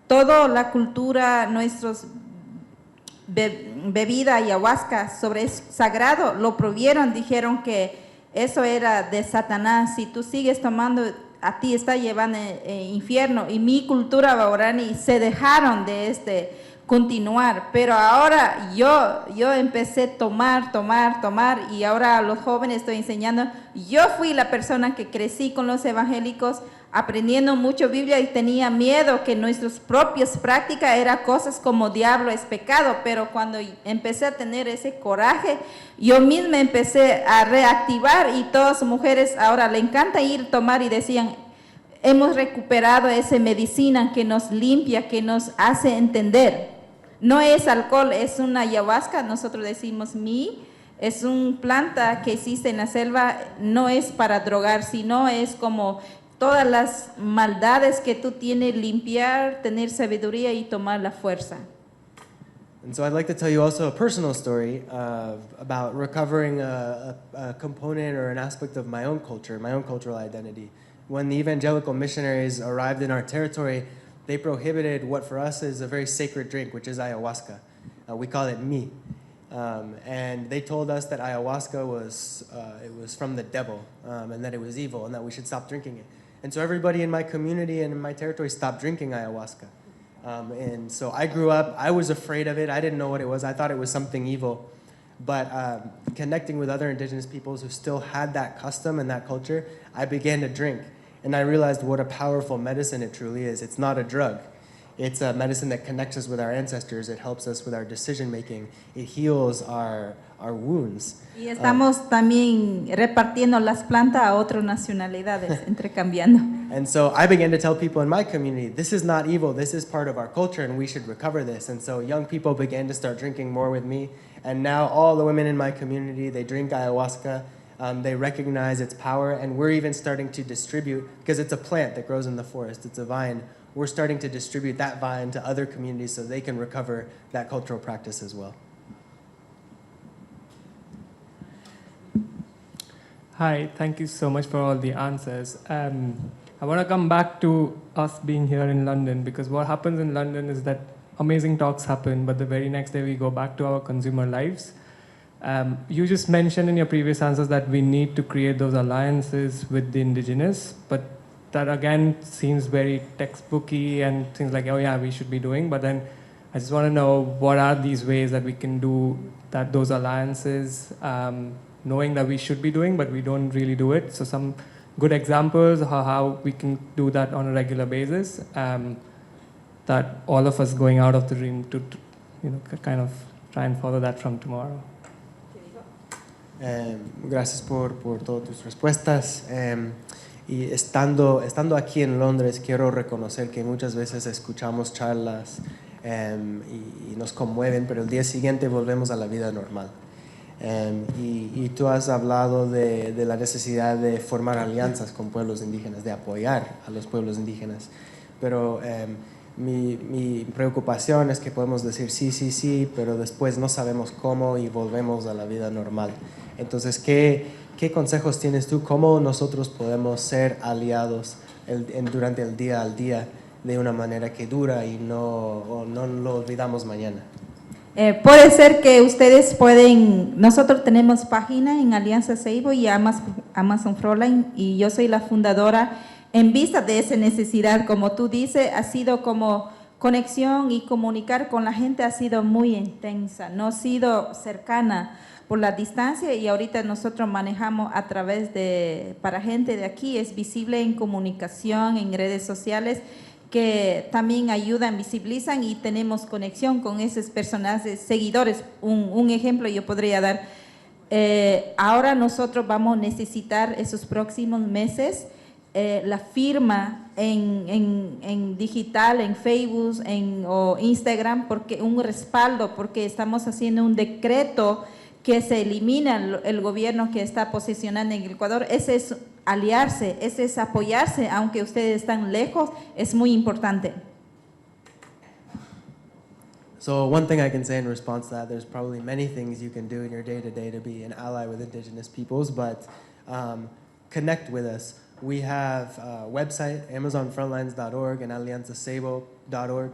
toda la cultura, nuestros bebida ayahuasca sobre sagrado, lo prohibieron, dijeron que eso era de Satanás, si tú sigues tomando, a ti está llevando infierno. Y mi cultura guaraní se dejaron de continuar, pero ahora yo empecé a tomar y ahora a los jóvenes estoy enseñando. Yo fui la persona que crecí con los evangélicos aprendiendo mucho Biblia y tenía miedo que nuestras propias prácticas eran cosas como diablo es pecado, pero cuando empecé a tener ese coraje, yo misma empecé a reactivar y todas las mujeres ahora le encanta ir a tomar y decían, hemos recuperado esa medicina que nos limpia, que nos hace entender. No es alcohol, es una ayahuasca, nosotros decimos es una planta que existe en la selva, no es para drogar, sino es como todas las maldades que tú tienes, limpiar, tener sabiduría y tomar la fuerza. And so I'd like to tell you also a personal story about recovering a component or an aspect of my own culture, my own cultural identity. When the evangelical missionaries arrived in our territory, they prohibited what for us is a very sacred drink, which is ayahuasca. We call it mi. And they told us that ayahuasca was from the devil, and that it was evil, and that we should stop drinking it. And so everybody in my community and in my territory stopped drinking ayahuasca. And so I grew up, I was afraid of it. I didn't know what it was. I thought it was something evil. But connecting with other indigenous peoples who still had that custom and that culture, I began to drink. And I realized what a powerful medicine it truly is. It's not a drug. It's a medicine that connects us with our ancestors. It helps us with our decision making. It heals our wounds. Y estamos también repartiendo las plantas a otras nacionalidades, intercambiando. And so I began to tell people in my community, this is not evil, this is part of our culture and we should recover this. And so young people began to start drinking more with me. And now all the women in my community, they drink ayahuasca. They recognize its power, and we're even starting to distribute, because it's a plant that grows in the forest, it's a vine, we're starting to distribute that vine to other communities so they can recover that cultural practice as well. Hi, thank you so much for all the answers. I want to come back to us being here in London, because what happens in London is that amazing talks happen, but the very next day we go back to our consumer lives. You just mentioned in your previous answers that we need to create those alliances with the Indigenous, but that again seems very textbooky and things like, oh yeah, we should be doing. But then I just want to know, what are these ways that we can do that, those alliances, knowing that we should be doing, but we don't really do it. So some good examples of how we can do that on a regular basis, that all of us going out of the room to kind of try and follow that from tomorrow. Gracias por todas tus respuestas. Y estando aquí en Londres, quiero reconocer que muchas veces escuchamos charlas y nos conmueven, pero el día siguiente volvemos a la vida normal. Y tú has hablado de la necesidad de formar alianzas con pueblos indígenas, de apoyar a los pueblos indígenas. Pero mi preocupación es que podemos decir sí, pero después no sabemos cómo y volvemos a la vida normal. Entonces, ¿qué consejos tienes tú? ¿Cómo nosotros podemos ser aliados durante el día al día de una manera que dura y no lo olvidamos mañana? Puede ser que ustedes pueden, nosotros tenemos página en Alianza Seibo y Amazon Frontline, y yo soy la fundadora. En vista de esa necesidad, como tú dices, ha sido como conexión y comunicar con la gente ha sido muy intensa, no ha sido cercana por la distancia, y ahorita nosotros manejamos a través para gente de aquí, es visible en comunicación, en redes sociales, que también ayudan, visibilizan, y tenemos conexión con esos personajes, seguidores. Un ejemplo yo podría dar, ahora nosotros vamos a necesitar esos próximos meses la firma en digital, en Facebook o Instagram, porque un respaldo, porque estamos haciendo un decreto que se elimina el gobierno que está posicionando en el Ecuador. Ese es aliarse, ese es apoyarse, aunque ustedes están lejos, es muy importante. So one thing I can say in response to that, there's probably many things you can do in your day-to-day to be an ally with Indigenous peoples, but connect with us. We have a website, amazonfrontlines.org and alianzaseibo.org,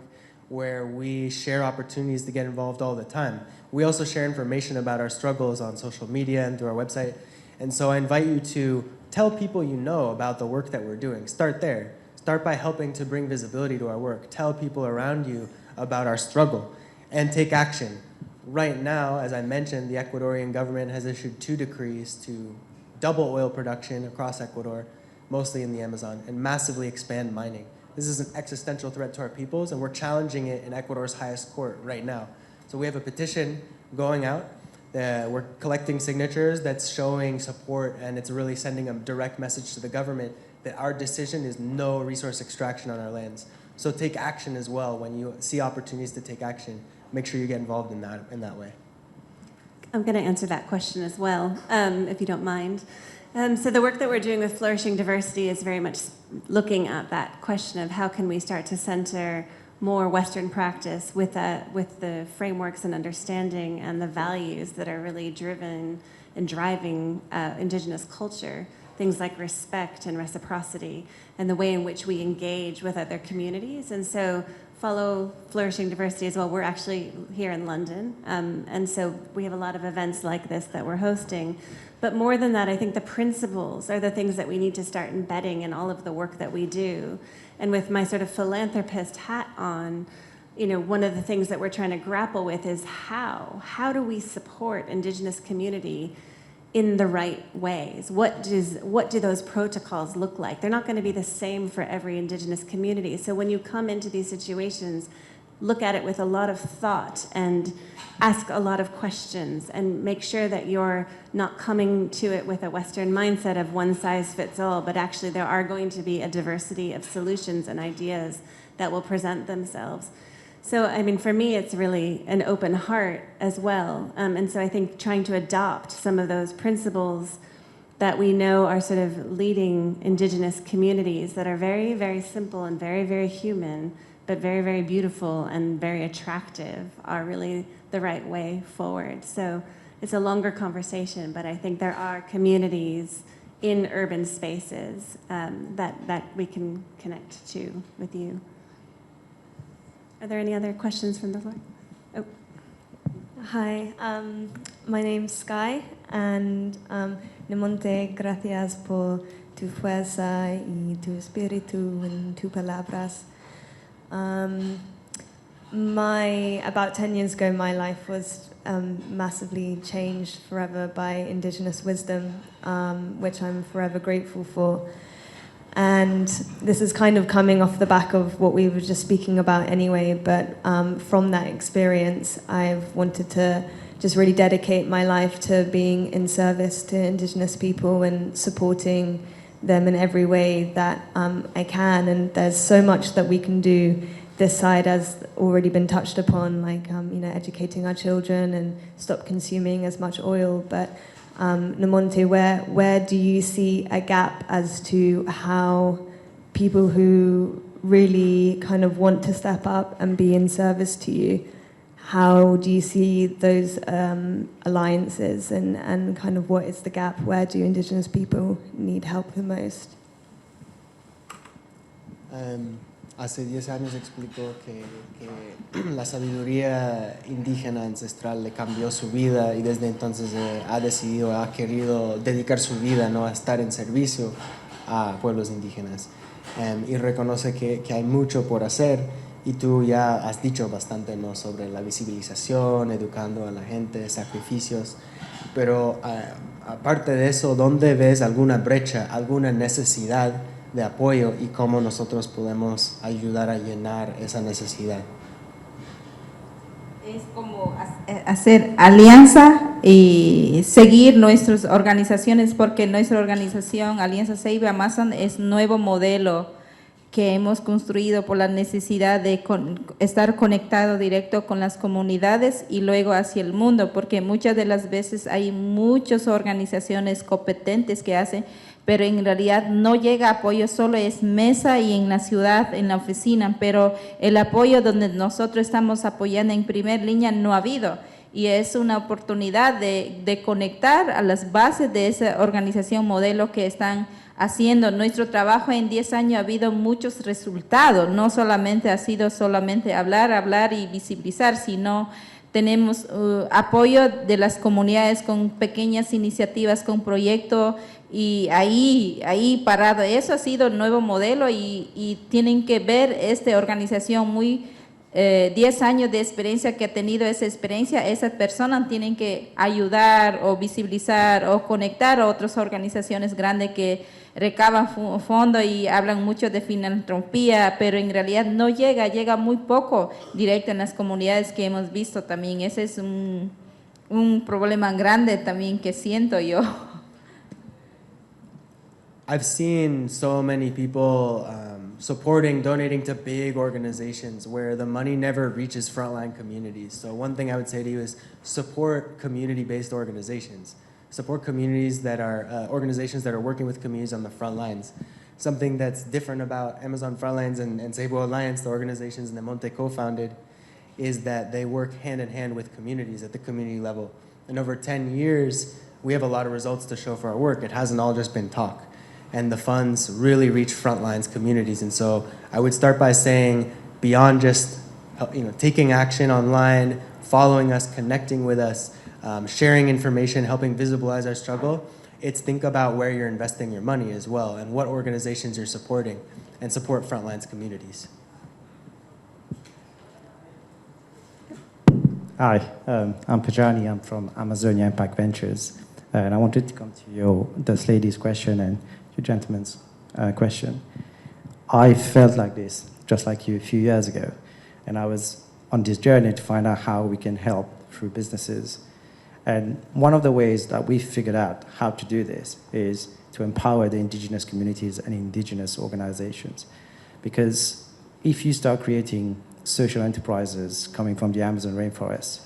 where we share opportunities to get involved all the time. We also share information about our struggles on social media and through our website. And so I invite you to tell people you know about the work that we're doing. Start there. Start by helping to bring visibility to our work. Tell people around you about our struggle and take action. Right now, as I mentioned, the Ecuadorian government has issued 2 decrees to double oil production across Ecuador, mostly in the Amazon, and massively expand mining. This is an existential threat to our peoples, and we're challenging it in Ecuador's highest court right now. So we have a petition going out. We're collecting signatures that's showing support, and it's really sending a direct message to the government that our decision is no resource extraction on our lands. So take action as well. When you see opportunities to take action, make sure you get involved in that way. I'm going to answer that question as well, if you don't mind. So the work that we're doing with Flourishing Diversity is very much looking at that question of how can we start to center more Western practice with the frameworks and understanding and the values that are really driven and driving Indigenous culture, things like respect and reciprocity, and the way in which we engage with other communities. And so follow Flourishing Diversity as well. We're actually here in London, and so we have a lot of events like this that we're hosting. But more than that, I think the principles are the things that we need to start embedding in all of the work that we do. And with my sort of philanthropist hat on, you know, one of the things that we're trying to grapple with is how do we support Indigenous community in the right ways? What do those protocols look like? They're not going to be the same for every Indigenous community. So when you come into these situations, look at it with a lot of thought and ask a lot of questions and make sure that you're not coming to it with a Western mindset of one size fits all, but actually there are going to be a diversity of solutions and ideas that will present themselves. So, I mean, for me, it's really an open heart as well. And so I think trying to adopt some of those principles that we know are sort of leading Indigenous communities that are very, very simple and very, very human, but very, very beautiful and very attractive are really the right way forward. So it's a longer conversation, but I think there are communities in urban spaces that we can connect to with you. Are there any other questions from the floor? Oh. Hi, my name's Sky, and Nemonte, gracias por tu fuerza y tu espíritu en tus palabras. About 10 years ago, my life was massively changed forever by Indigenous wisdom, which I'm forever grateful for. And this is kind of coming off the back of what we were just speaking about anyway, but from that experience, I've wanted to just really dedicate my life to being in service to Indigenous people and supporting them in every way that I can. And there's so much that we can do. This side has already been touched upon, like educating our children and stop consuming as much oil. But Nemonte, where do you see a gap as to how people who really kind of want to step up and be in service to you, how do you see those alliances and kind of what is the gap? Where do Indigenous people need help the most? Hace 10 años explicó que la sabiduría indígena ancestral le cambió su vida y desde entonces ha querido dedicar su vida, ¿no?, a estar en servicio a pueblos indígenas. Y reconoce que hay mucho por hacer y tú ya has dicho bastante, ¿no?, sobre la visibilización, educando a la gente, sacrificios. Pero aparte de eso, ¿dónde ves alguna brecha, alguna necesidad de apoyo y cómo nosotros podemos ayudar a llenar esa necesidad? Es como hacer alianza y seguir nuestras organizaciones, porque nuestra organización Alianza Save Amazon es nuevo modelo que hemos construido por la necesidad de estar conectado directo con las comunidades y luego hacia el mundo, porque muchas de las veces hay muchas organizaciones competentes que hacen, pero en realidad no llega apoyo, solo es mesa y en la ciudad, en la oficina, pero el apoyo donde nosotros estamos apoyando en primera línea no ha habido. Y es una oportunidad de conectar a las bases de esa organización modelo que están haciendo. Nuestro trabajo en 10 años ha habido muchos resultados, no solamente ha sido solamente hablar y visibilizar, sino tenemos apoyo de las comunidades con pequeñas iniciativas, con proyectos, y ahí parado. Eso ha sido el nuevo modelo y tienen que ver esta organización muy 10 años de experiencia que ha tenido esa experiencia, esas personas tienen que ayudar o visibilizar o conectar a otras organizaciones grandes que recaban fondos y hablan mucho de filantropía, pero en realidad no llega muy poco directo en las comunidades que hemos visto también. Ese es un problema grande también que siento yo. I've seen so many people supporting, donating to big organizations where the money never reaches frontline communities. So one thing I would say to you is support community-based organizations. Support communities that are, organizations that are working with communities on the front lines. Something that's different about Amazon Frontlines and Cebu Alliance, the organizations Nemonte co-founded, is that they work hand in hand with communities at the community level. And over 10 years, we have a lot of results to show for our work. It hasn't all just been talk. And the funds really reach frontlines communities. And so I would start by saying, beyond just taking action online, following us, connecting with us, sharing information, helping visualize our struggle, it's think about where you're investing your money as well and what organizations you're supporting, and support frontlines communities. Hi, I'm Pajani. I'm from Amazonia Impact Ventures. And I wanted to come to this lady's question and your gentleman's question. I felt like this, just like you, a few years ago. And I was on this journey to find out how we can help through businesses. And one of the ways that we figured out how to do this is to empower the indigenous communities and indigenous organizations. Because if you start creating social enterprises coming from the Amazon rainforest,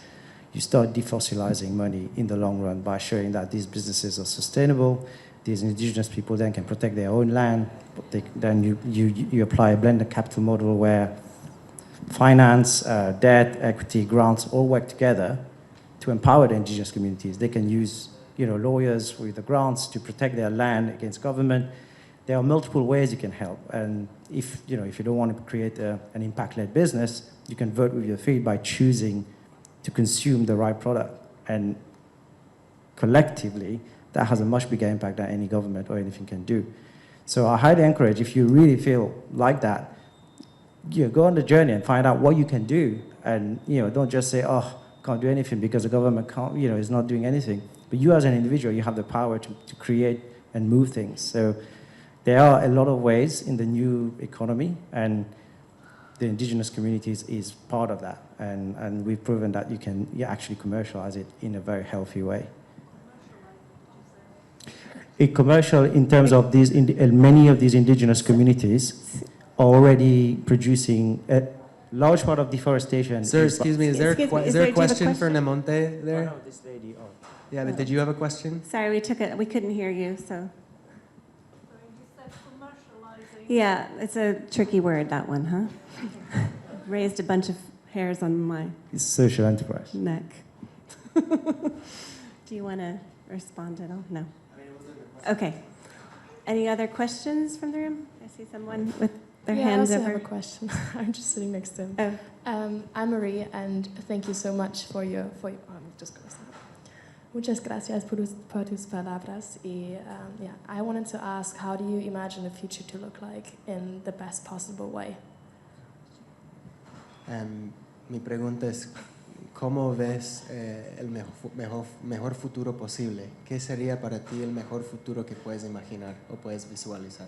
you start defossilizing money in the long run by showing that these businesses are sustainable. These indigenous people then can protect their own land. Then you apply a blended capital model where finance, debt, equity, grants all work together to empower the indigenous communities. They can use lawyers with the grants to protect their land against government. There are multiple ways you can help. And if you don't want to create an impact-led business, you can vote with your feet by choosing to consume the right product. And collectively, that has a much bigger impact than any government or anything can do. So I highly encourage, if you really feel like that, go on the journey and find out what you can do. And don't just say, oh, can't do anything because the government can't, is not doing anything. But you as an individual, you have the power to create and move things. So there are a lot of ways in the new economy, and the indigenous communities is part of that. And we've proven that you can actually commercialize it in a very healthy way. A commercial in terms of these, many of these indigenous communities are already producing a large part of deforestation. Sir, excuse me, is there a question for Nemonte there? Oh, no, this lady. Oh. Yeah, but did you have a question? Sorry, we couldn't hear you, so. Yeah, it's a tricky word, that one, huh? Raised a bunch of hairs on my social enterprise neck. Do you want to respond at all? No. Okay. Any other questions from the room? I see someone with their hands over. I also have a question. I'm just sitting next to him. Oh. I'm Marie, and thank you so much for your I'm just going to say. Muchas gracias por tus palabras. I wanted to ask, how do you imagine the future to look like in the best possible way? Mi pregunta es, ¿cómo ves el mejor futuro posible? ¿Qué sería para ti el mejor futuro que puedes imaginar o puedes visualizar?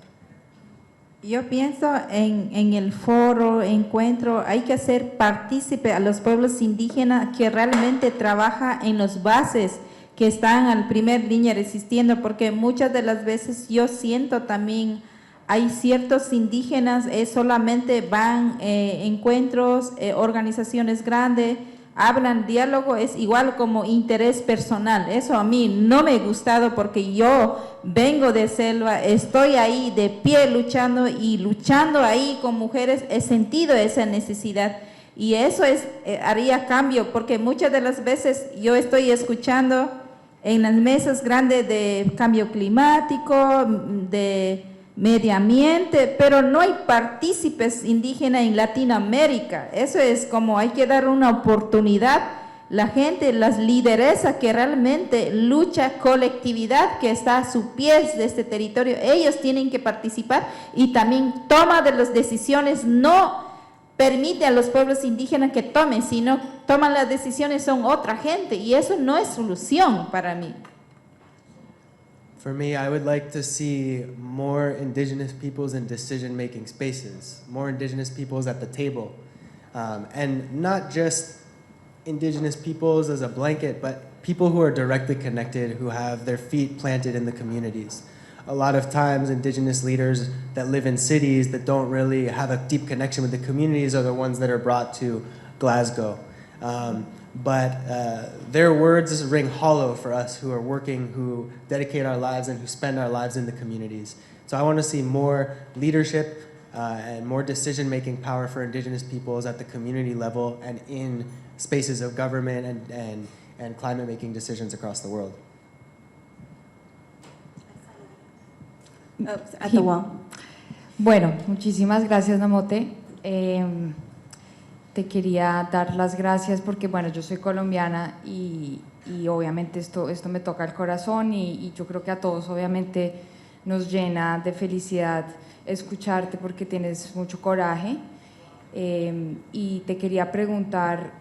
Yo pienso en el foro, encuentro, hay que hacer partícipe a los pueblos indígenas que realmente trabajan en las bases, que están en la primera línea resistiendo, porque muchas de las veces yo siento también hay ciertos indígenas, solamente van encuentros, organizaciones grandes, hablan, diálogo, es igual como interés personal. Eso a mí no me ha gustado porque yo vengo de selva, estoy ahí de pie luchando y luchando ahí con mujeres, he sentido esa necesidad. Y eso haría cambio, porque muchas de las veces yo estoy escuchando en las mesas grandes de cambio climático, de medio ambiente, pero no hay partícipes indígenas en Latinoamérica. Eso es como hay que dar una oportunidad. La gente, las lideresas que realmente lucha colectividad que está a sus pies de este territorio, ellos tienen que participar y también toma de las decisiones, no permite a los pueblos indígenas que tomen, sino toman las decisiones son otra gente y eso no es solución para mí. For me, I would like to see more indigenous peoples in decision-making spaces, more indigenous peoples at the table, and not just indigenous peoples as a blanket, but people who are directly connected, who have their feet planted in the communities. a lot of times indigenous leaders that live in cities that don't really have a deep connection with the communities are the ones that are brought to Glasgow. But their words ring hollow for us who are working, who dedicate our lives and who spend our lives in the communities. So I want to see more leadership and more decision-making power for indigenous peoples at the community level and in spaces of government and climate-making decisions across the world. Oh, at the wall. Bueno, muchísimas gracias, Nemonte. Te quería dar las gracias porque, bueno, yo soy colombiana y obviamente esto me toca el corazón y yo creo que a todos obviamente nos llena de felicidad escucharte porque tienes mucho coraje. Y te quería preguntar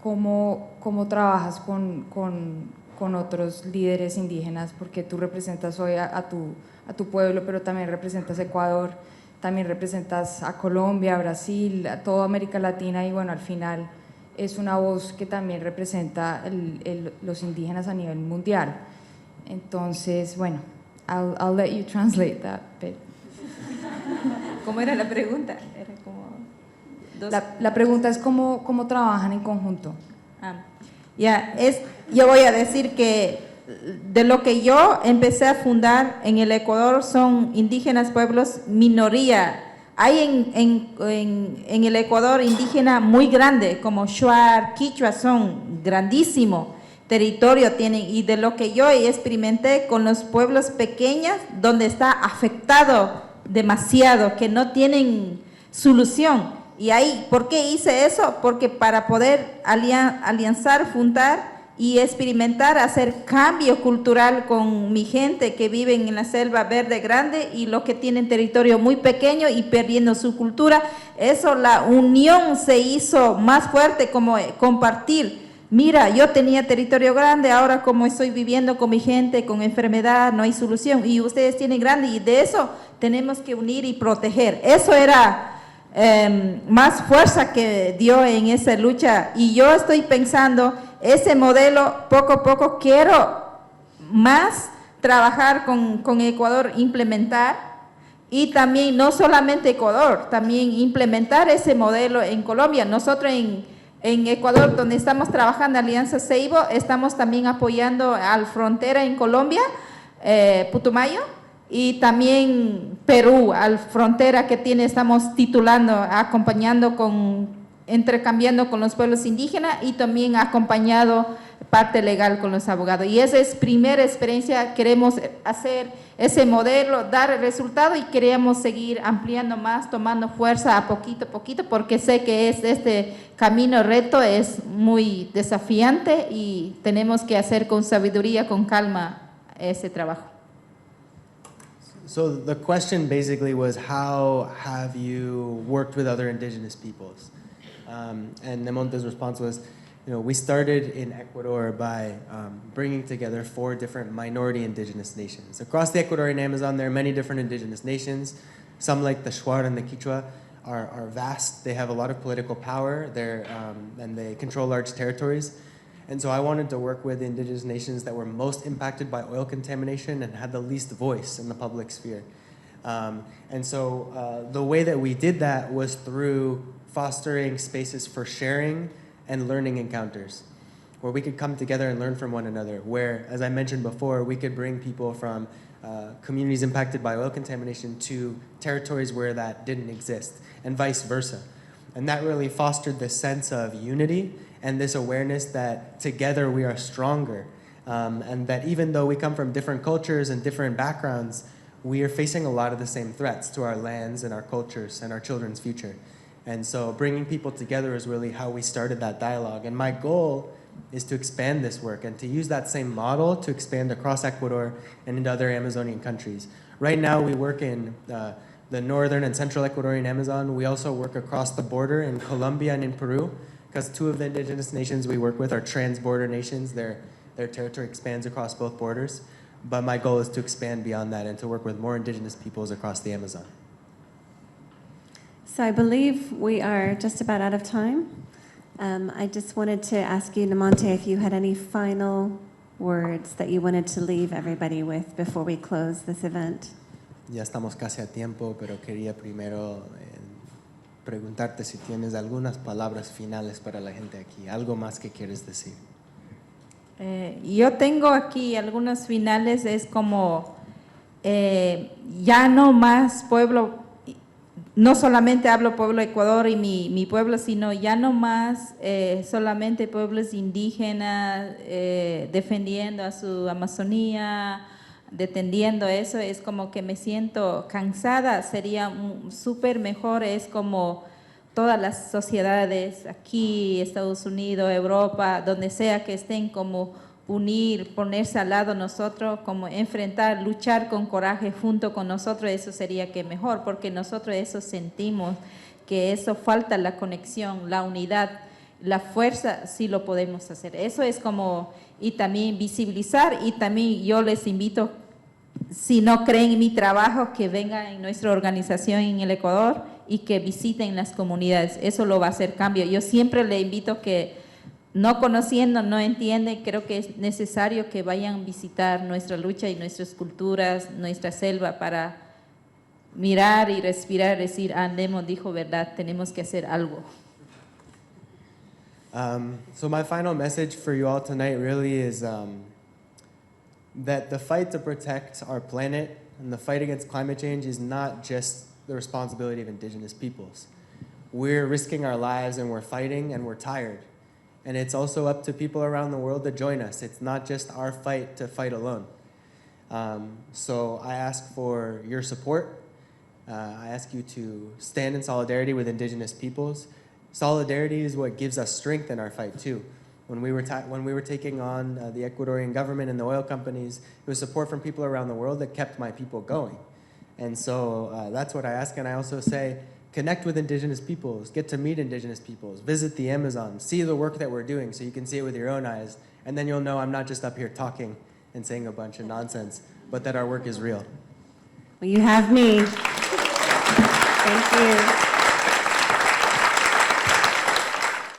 cómo trabajas con otros líderes indígenas, porque tú representas hoy a tu pueblo, pero también representas Ecuador, también representas a Colombia, a Brasil, a toda América Latina y bueno, al final es una voz que también representa los indígenas a nivel mundial. Entonces, bueno, I'll let you translate that bit. ¿Cómo era la pregunta? Era como la pregunta es cómo trabajan en conjunto. Yo voy a decir que de lo que yo empecé a fundar en el Ecuador son indígenas, pueblos minoría. Hay en el Ecuador indígena muy grande, como Shuar, Quichua, son grandísimos territorio tienen, y de lo que yo experimenté con los pueblos pequeños, donde está afectado demasiado, que no tienen solución. Y ahí, ¿por qué hice eso? Porque para poder alianzar, fundar y experimentar, hacer cambio cultural con mi gente que vive en la selva verde grande y los que tienen territorio muy pequeño y perdiendo su cultura, eso, la unión se hizo más fuerte, como compartir. Mira, yo tenía territorio grande, ahora como estoy viviendo con mi gente, con enfermedad, no hay solución, y ustedes tienen grande, y de eso tenemos que unir y proteger. Eso era más fuerza que dio en esa lucha, y yo estoy pensando, ese modelo, poco a poco quiero más trabajar con Ecuador, implementar, y también no solamente Ecuador, también implementar ese modelo en Colombia. Nosotros en Ecuador, donde estamos trabajando, Alianza Seibo, estamos también apoyando a la frontera en Colombia, Putumayo, y también Perú, a la frontera que tiene, estamos titulando, acompañando intercambiando con los pueblos indígenas y también acompañado parte legal con los abogados. Y esa es primera experiencia, queremos hacer ese modelo, dar el resultado y queremos seguir ampliando más, tomando fuerza a poquito, porque sé que este camino, reto es muy desafiante y tenemos que hacer con sabiduría, con calma ese trabajo. So the question basically was, how have you worked with other indigenous peoples? And Nemonte's response was, we started in Ecuador by bringing together 4 different minority indigenous nations. Across the Ecuadorian Amazon, there are many different indigenous nations. Some, like the Shuar and the Quichua, are vast. They have a lot of political power, and they control large territories. And so I wanted to work with indigenous nations that were most impacted by oil contamination and had the least voice in the public sphere. And so the way that we did that was through fostering spaces for sharing and learning encounters, where we could come together and learn from one another, where, as I mentioned before, we could bring people from communities impacted by oil contamination to territories where that didn't exist, and vice versa. And that really fostered this sense of unity and this awareness that together we are stronger, and that even though we come from different cultures and different backgrounds, we are facing a lot of the same threats to our lands and our cultures and our children's future. And so bringing people together is really how we started that dialogue. And my goal is to expand this work and to use that same model to expand across Ecuador and into other Amazonian countries. Right now we work in the northern and central Ecuadorian Amazon. We also work across the border in Colombia and in Peru, because 2 of the indigenous nations we work with are transborder nations. Their territory expands across both borders. But my goal is to expand beyond that and to work with more indigenous peoples across the Amazon. So I believe we are just about out of time. I just wanted to ask you, Nemonte, if you had any final words that you wanted to leave everybody with before we close this event. Ya estamos casi a tiempo, pero quería primero preguntarte si tienes algunas palabras finales para la gente aquí, algo más que quieres decir. Yo tengo aquí algunos finales, es como ya no más pueblo, no solamente hablo pueblo Ecuador y mi pueblo, sino ya no más solamente pueblos indígenas defendiendo a su Amazonía, defendiendo eso, es como que me siento cansada, sería súper mejor, es como todas las sociedades aquí, Estados Unidos, Europa, donde sea que estén, como unir, ponerse al lado nosotros, como enfrentar, luchar con coraje junto con nosotros, eso sería que mejor, porque nosotros eso sentimos, que eso falta la conexión, la unidad, la fuerza, sí lo podemos hacer. Eso es como, y también visibilizar, y también yo les invito, si no creen en mi trabajo, que vengan en nuestra organización en el Ecuador y que visiten las comunidades. Eso lo va a hacer cambio. Yo siempre le invito que, no conociendo, no entienden, creo que es necesario que vayan a visitar nuestra lucha y nuestras culturas, nuestra selva, para mirar y respirar, decir, Nemo dijo verdad, tenemos que hacer algo. So my final message for you all tonight really is that the fight to protect our planet and the fight against climate change is not just the responsibility of Indigenous peoples. We're risking our lives and we're fighting and we're tired. And it's also up to people around the world to join us. It's not just our fight to fight alone. So I ask for your support. I ask you to stand in solidarity with Indigenous peoples. Solidarity is what gives us strength in our fight too. When we were taking on the Ecuadorian government and the oil companies, it was support from people around the world that kept my people going. And so that's what I ask. And I also say, connect with Indigenous peoples, get to meet Indigenous peoples, visit the Amazon, see the work that we're doing so you can see it with your own eyes. And then you'll know I'm not just up here talking and saying a bunch of nonsense, but that our work is real. Well, you have me. Thank you.